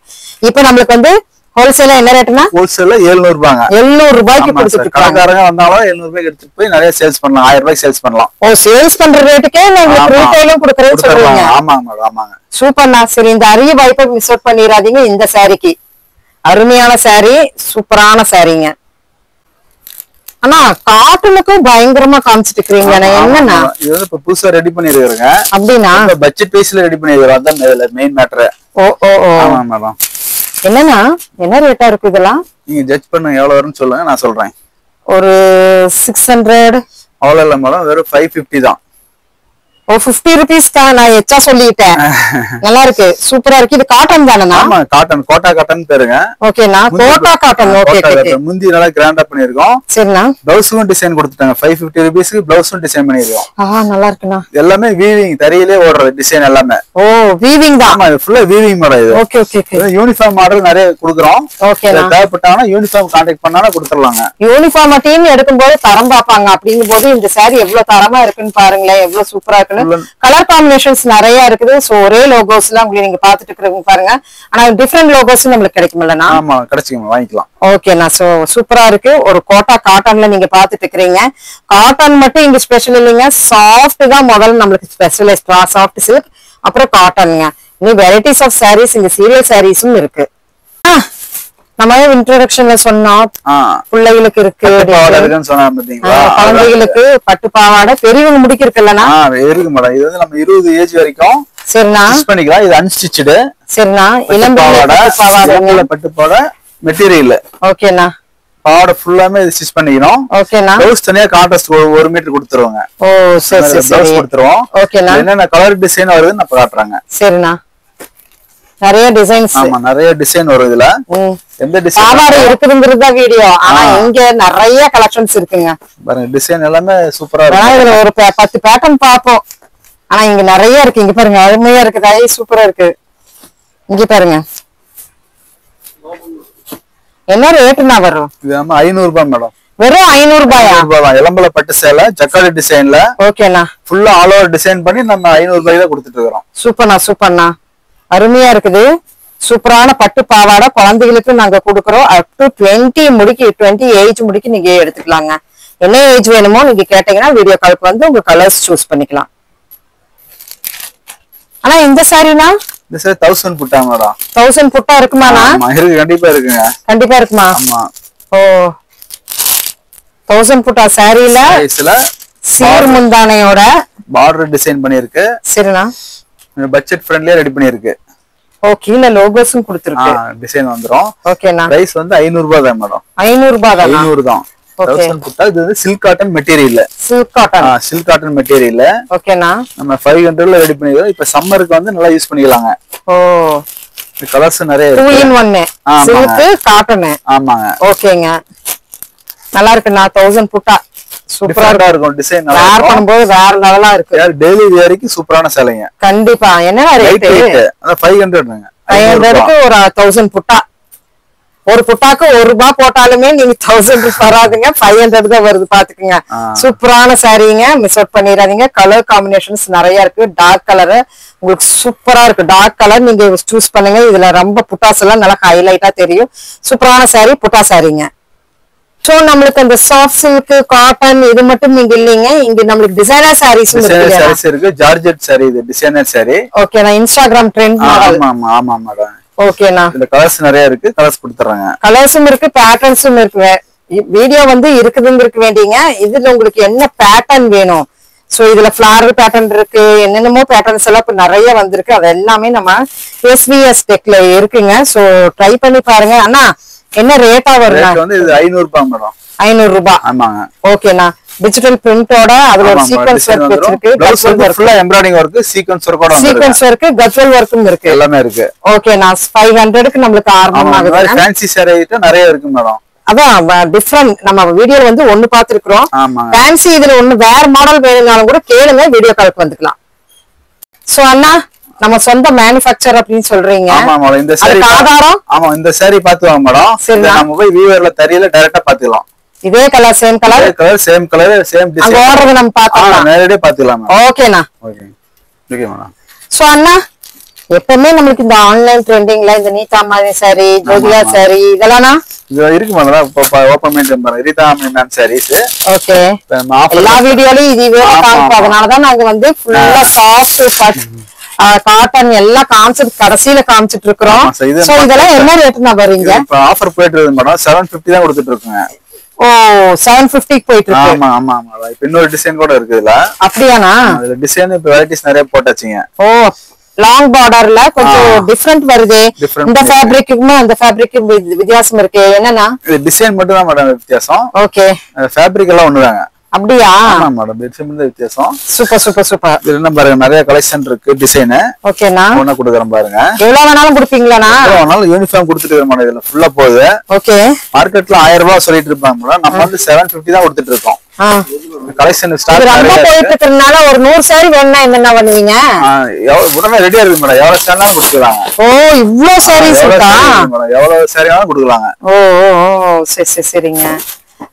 இப்ப நம்மளுக்கு வந்து ஹோல்சேலா என்ன ரேட்னா? ஹோல்சேல்ல 700 ரூபாங்க. 700 ரூபாய்க்கு கொடுத்துட்டு இருக்காங்க. கடைக்காரங்க வந்தாலும் 700 ரூபாய்க்கு எடுத்துட்டு போய் நிறைய சேல்ஸ் பண்ணலாம். 1000 ரூபாய்க்கு சேல்ஸ் பண்ணலாம். சேல்ஸ் பண்ற ரேட்டுக்கே நீங்க ரீட்டைலும் கொடுக்கறேன்னு சொல்றீங்க. ஆமாங்க. சூப்பர்ண்ணா. சரி இந்த அரிய வாய்ப்பை மிஸ் அவுட் பண்ணிடாதீங்க. இந்த சாரிக்கு அருமையான சாரி, சூப்பரான சாரிங்க. ஆனா காட்டனுக்கும் பயங்கரமா காமிச்சிட்டு இருக்கீங்க. என்னன்னா இது வந்து இப்ப புதுசா ரெடி பண்ணிருக்காங்க. அப்படின்னா பட்ஜெட் பிரைஸ்ல ரெடி பண்ணிருக்காங்க. அதான் மெயின் மேட்டர். ஆமா மேடம். என்னன்னா என்ன ரேட்டா இருக்கு இதெல்லாம்? நீங்க ஜட்ஜ் பண்ணுங்க எவ்வளவு வரும்னு சொல்லுங்க, நான் சொல்றேன். ஒரு 600 அவ்வளவு இல்ல மேடம், வெறும் 550 தான். 50 rupeesக்கா? நான் எச்சா சொல்லிட்டேன். நல்லா இருக்கு, சூப்பரா இருக்கு. இது காட்டன் தானேண்ணா? ஆமா காட்டன், கோட்டா காட்டன் பேருங்க. ஓகேண்ணா, கோட்டா காட்டன். ஓகே. முந்தி நல்லா கிராண்டா பண்ணிருக்கோம். சரிண்ணா. பிளவுஸும் டிசைன் கொடுத்துட்டாங்க. 550 rupeesக்கு பிளவுஸும் டிசைன் பண்ணிருக்கோம். நல்லா இருக்குண்ணா. எல்லாமே வீவிங், தறியிலே ஓடுறது டிசைன் எல்லாமே. வீவிங் தான். ஆமா இது ஃபுல்லா வீவிங் மாடல். இது ஓகே. யூனிஃபார்ம் மாடல் நிறைய கொடுக்குறோம். ஓகேண்ணா. தேவைப்பட்டாங்கன்னா யூனிஃபார்ம் கான்டாக்ட் பண்ணாலும் கொடுத்துடலாங்க. யூனிஃபார்ம் டீம் எடுக்கும்போது தரம் பார்ப்பாங்க. அப்படிங்கும் போது இந்த சாரி எவ்வளவு தரமா இருக்குன்னு பாருங்களேன், எவ்வளவு சூப்பரா இருக்குன்னு. கலர் காம்பினேஷன்ஸ் நிறைய இருக்குது. சோ ஒரே லோகோஸ் எல்லாம் உங்களுக்கு நீங்க பாத்துட்டு இருக்கீங்க பாருங்க. ஆனா டிஃபரெண்ட் லோகோஸ் நம்மளுக்கு கிடைக்கும்லண்ணா? ஆமா கிடைச்சுங்க, வாங்கிக்கலாம். ஓகேண்ணா. சோ சூப்பரா இருக்கு. ஒரு கோட்டா காட்டன்ல நீங்க பாத்துட்டு இருக்கீங்க. காட்டன் மட்டும் இங்க ஸ்பெஷல் இல்லைங்க, சாஃப்ட் தான் முதல்ல நம்மளுக்கு ஸ்பெஷலைஸ்ட். சாஃப்ட் சில்க், அப்புறம் காட்டனுங்க. இன்னும் வெரைட்டிஸ் ஆஃப் சாரீஸ், இங்க சீரியல் சாரீஸும் இருக்கு. நம்ம இன்ட்ரோடக்ஷன்ல சொன்னோம் பிள்ளைகளுக்கு இருக்கு, குழந்தைகளுக்கு பட்டு பாவாடை, பெரியவங்க முடிக்க இருக்குல்லண்ணா? இருக்கு மேடம். இது வந்து நம்ம 20 ஏஜ் வரைக்கும் சரிண்ணா பண்ணிக்கலாம். இது அன்ஸ்டிச்சடு. சரிண்ணா. இளம் பாவாடை, பட்டு பாவாடை மெட்டீரியல். ஓகேண்ணா. பாவாடை ஃபுல்லாமே இது ஸ்டிச் பண்ணிக்கணும். ஓகேண்ணா. ப்ளவுஸ் தனியா கான்ட்ராஸ்ட் 1 மீட்டர் கொடுத்துருவாங்க. சரி ப்ளவுஸ் கொடுத்துருவோம். ஓகேண்ணா. என்னென்ன கலர் டிசைன் வருதுன்னு நம்ம காட்டுறாங்க. சரிண்ணா. நிறைய டிசைன்ஸ். ஆமா நிறைய டிசைன் வரும் இதுல. எந்த டிசைன் பாவாடை இருக்குதுங்கிறதா வீடியோ. ஆனா இங்க நிறைய கலெக்ஷன்ஸ் இருக்குங்க பாருங்க. டிசைன் எல்லாமே சூப்பரா இருக்கு. இதுல ஒரு 10 பேட்டர்ன் பாப்போம். ஆனா இங்க நிறைய இருக்கு. இங்க பாருங்க, அருமையா இருக்கு, சூப்பரா இருக்கு. இங்க பாருங்க என்ன ரேட்னா வரும்? இது 500 ரூபாய் மேடம். வெறும் 500 ரூபாயா? இளம்பல பட்டு சேலை ஜக்கார்ட் டிசைன்ல. ஓகேண்ணா. ஃபுல்லா ஆல் ஓவர் டிசைன் பண்ணி நம்ம 500 ரூபாய்க்கு தான் கொடுத்துட்டு இருக்கோம். சூப்பர்ண்ணா. அருமையா இருக்குது. சூப்பரான பட்டு பாவாடை குழந்தைகளுக்கு நாங்க கொடுக்கறோம். அப் டு 20 ஏஜ் முடிக்கு நீங்க எடுத்துக்கலாங்க. என்ன ஏஜ் வேணுமோ நீங்க கேட்டீங்கன்னா வீடியோ காலுக்கு வந்து உங்க கலர்ஸ் சூஸ் பண்ணிக்கலாம். ஆனா இந்த சாரினா இந்த சாரி 1000 புட்டா மேடம். 1000 புட்டா இருக்குமாண்ணா? இருக்கு, கண்டிப்பா இருக்குங்க. கண்டிப்பா இருக்குமா? ஆமா. 1000 புட்டா சாரில சீர் முந்தானையோட பார்டர் டிசைன் பண்ணிருக்கு. சரிண்ணா. பட்ஜெட் ஃப்ரெண்ட்லியா ரெடி பண்ணிருக்கு. கீழ லோகோஸும் கொடுத்திருக்கு. டிசைன் வந்துரும். ஓகேண்ணா. பிரைஸ் வந்து 500 ரூபாய் தான் மேடம். 500 ரூபாய் தான். 500 தான். 1000 புட்டா. இது வந்து silk cotton material. Silk cotton material. ஓகேண்ணா. நம்ம 500ல ரெடி பண்ணிக்கிறோம். இப்ப சம்மருக்கு வந்து நல்லா யூஸ் பண்ணிக்கலாங்க. கலர்ஸ் நிறைய 2 in 1 சில்க் காட்டன். ஆமாங்க. ஓகேங்க, நல்லா இருக்குண்ணா. 1000 புட்டா சூப்பரா இருக்கும். டிசைன் வேர் பண்ணும்போது வேற லெவலா இருக்கு. டெய்லி வேருக்கு சூப்பரான சேலைங்க. கண்டிப்பா. என்ன ரேட்? 500ங்க. 500க்கு ஒரு 1000 புட்டா. ஒரு புட்டாக்கு 1 ரூபாய் போட்டாலுமே நீங்க 1000 வராதுங்க, 500 தான் வருது. பாத்துக்கோங்க. சூப்பரான சாரீங்க, மிஸ் அவுட் பண்ணிடாதீங்க. கலர் காம்பினேஷன்ஸ் நிறைய இருக்கு. டார்க் கலர் உங்களுக்கு சூப்பரா இருக்கு. டார்க் கலர் நீங்க சூஸ் பண்ணுங்க. இதுல ரொம்ப புட்டாஸ் எல்லாம் நல்லா ஹைலைட்டா தெரியும். சூப்பரான சாரீ, புட்டா சாரீங்க. சோ நம்மளுக்கு அந்த சாஃப்ட் சில்க், காட்டன் இது மட்டும் நீங்க இல்லீங்க, இங்க நம்மளுக்கு டிசைனர் சாரீஸ் இருக்கு. ஜார்ஜெட் சாரி, இது டிசைனர் சாரி. ஓகே, நான் இன்ஸ்டாகிராம் ட்ரெண்ட் மாடல். ஆமா ஆமா மேடம். ஓகேண்ணா. இந்த கலர்ஸ் நிறைய இருக்கு. கலர்ஸ் கொடுத்துறாங்க. கலர்ஸும் இருக்கு, பேட்டர்ன்ஸும் இருக்கு. வீடியோ வந்து இருக்குதுங்க வேண்டிங்க. இதுல உங்களுக்கு என்ன பேட்டர்ன் வேணும்? சோ இதுல ஃபிளாரல் பேட்டர்ன் இருக்கு, என்னென்னமோ பேட்டர்ன்ஸ் எல்லாம் இப்ப நிறைய வந்திருக்கு. அது எல்லாமே நம்ம SVS டெக்ல இருக்குங்க. சோ ட்ரை பண்ணி பாருங்க. அண்ணா என்ன ரேட்டா வருங்க? வந்து இது 500 ரூபாய் மேடம். 500 ரூபாய். ஆமாங்க. ஓகேண்ணா. டிஜிட்டல் பிரிண்டோட அதுல ஒரு சீக்வென்ஸ் வர்க் வச்சிருக்கு. ப்ளவுஸ் வந்து ஃபுல்லா எம்ப்ராய்டிங் வர்க், சீக்வென்ஸ் வர்க்கோட வந்து சீக்வென்ஸ் வர்க், கட்வல் வர்க்கும் இருக்கு. எல்லாமே இருக்கு. ஓகேண்ணா. 500க்கு நமக்கு ஆரம்பமாகுது. ஃபேன்சி சாரி ஐட்டம் நிறைய இருக்கு மேடம். அதான் டிஃபரண்ட். நம்ம வீடியோல வந்து ஒன்னு பாத்துருக்கோம். ஃபேன்சி இதுல ஒன்னு வேற மாடல் வேணும்னாலும் கூட கேளுங்க, வீடியோ காலுக்கு வந்துக்கலாம். சோ அண்ணா நம்ம சொந்த மேனுஃபேக்சர் அப்படின்னு சொல்றீங்க. ஆமா மேடம். இந்த சாரி ஆதாரம். ஆமா, இந்த சாரி பாத்துவாங்க மேடம். நம்ம போய் வீவர்ல தரியல டைரக்டா பாத்துக்கலாம். இதே colour, same colour, same design. அங்க ஆர்டர் நம்ம பாத்துக்கலாம், நேரடியா பாத்துக்கலாம். ஓகேண்ணா. Okay madam. சோ அண்ணா எப்பவுமே நமக்கு இந்த ஆன்லைன் ட்ரெண்டிங்ல இந்த நீதாமணி சாரி, ஜோதியா சாரி இதெல்லாம் இது இருக்கு மேடம். ஓபன் மெயின்டைன் பண்ற நீதாமணி மேம் சாரீஸ். ஓகே, எல்லா வீடியோலயும் இதுவே காமிப்போம். அதனாலதான் நாங்க வந்து ஃபுல்லா சாஃப்ட் காட்டன் எல்லாம் காமிச்சிட்டு கடைசியில காமிச்சிட்டு இருக்கிறோம். சோ இதெல்லாம் என்ன ரேட்னா வரீங்க? இப்ப ஆஃபர் போயிட்டு இருக்கு மேடம். 750 தான் கொடுத்துட்டு இருக்கோங்க. ஓ, 750 போயிட்டு இருக்கு. ஆமா ஆமா ஆமா. இப்ப இன்னொரு டிசைன் கூட இருக்கு இதுல. அப்படியானா? இதுல டிசைன் இப்ப வெரைட்டிஸ் நிறைய போட்டாச்சுங்க. ஓ, லாங் பார்டர்ல கொஞ்சம் டிஃபரண்ட் வருது. இந்த ஃபேப்ரிக்குமே அந்த ஃபேப்ரிக்கும் வித்தியாசம் இருக்கு. என்னன்னா இது டிசைன் மட்டும் தான் மேடம் வித்தியாசம். ஓகே, ஃபேப்ரிக் எல்லாம் ஒண்ணுதாங்க. அப்படியா? ஆமா மேடம், டிசைன் தான் வித்தியாசம். Super super super. இதுல என்ன பாருங்க, நிறைய கலெக்ஷன் இருக்கு. டிசைன் ஓகேனா ஒண்ணா கொடுக்குறேன் பாருங்க. எவ்வளவு வேணாலும் கொடுப்பீங்களாண்ணா? எவ்வளவு வேணாலும் யூனிஃபார்ம் கொடுத்துட்டு இருக்கேன் மேடம். இதுல ஃபுல்லா போகுது. ஓகே, மார்க்கெட்ல 1000 ரூபாய் சொல்லிட்டு இருப்பாங்க மேடம். நம்ம வந்து 750 தான் கொடுத்துட்டு இருக்கோம். கலெக்ஷன் ஸ்டார்ட் ரொம்ப போயிட்டு இருக்கறனால ஒரு 100 சாரி வேணும்னா என்ன பண்ணுவீங்க? உடனே ரெடியா இருக்கு மேடம். எவ்வளவு சாரினாலும் கொடுத்துறாங்க. ஓ, இவ்ளோ சாரீஸ் இருக்கா மேடம்? எவ்வளவு சாரினாலும் கொடுக்கலாங்க. ஓ ஓ, சரி சரி சரிங்க.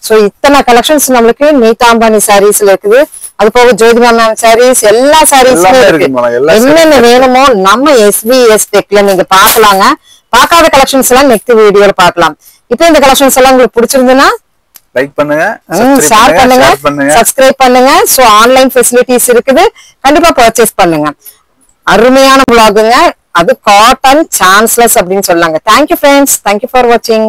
சோ இத்தனை கலெக்ஷன்ஸ் நம்மளுக்கு நீதாம்பனி சாரீஸ்ல இருக்குது. அது போக ஜோதிமா மேம் சாரீஸ், எல்லா சாரீஸுமே இருக்கு. என்னென்ன வேணுமோ நம்ம SVS டெக்ல நீங்க பாக்கலாங்க. பார்க்காத கலெக்ஷன்ஸ் எல்லாம் நெக்ஸ்ட் வீடியோல பாக்கலாம். இப்போ இந்த கலெக்ஷன்ஸ் எல்லாம் உங்களுக்கு பிடிச்சிருந்ததுன்னா லைக் பண்ணுங்க, ஷேர் பண்ணுங்க, சப்ஸ்கிரைப் பண்ணுங்க. சோ ஆன்லைன் ஃபெசிலிட்டிஸ் இருக்குது, கண்டிப்பா பர்ச்சேஸ் பண்ணுங்க. அருமையான vlogங்க. அது காட்டன் சான்ஸ்லெஸ் அப்படின்னு சொல்லாங்க. தேங்க்யூ ஃப்ரெண்ட்ஸ், தேங்க்யூ ஃபார் வாட்சிங்.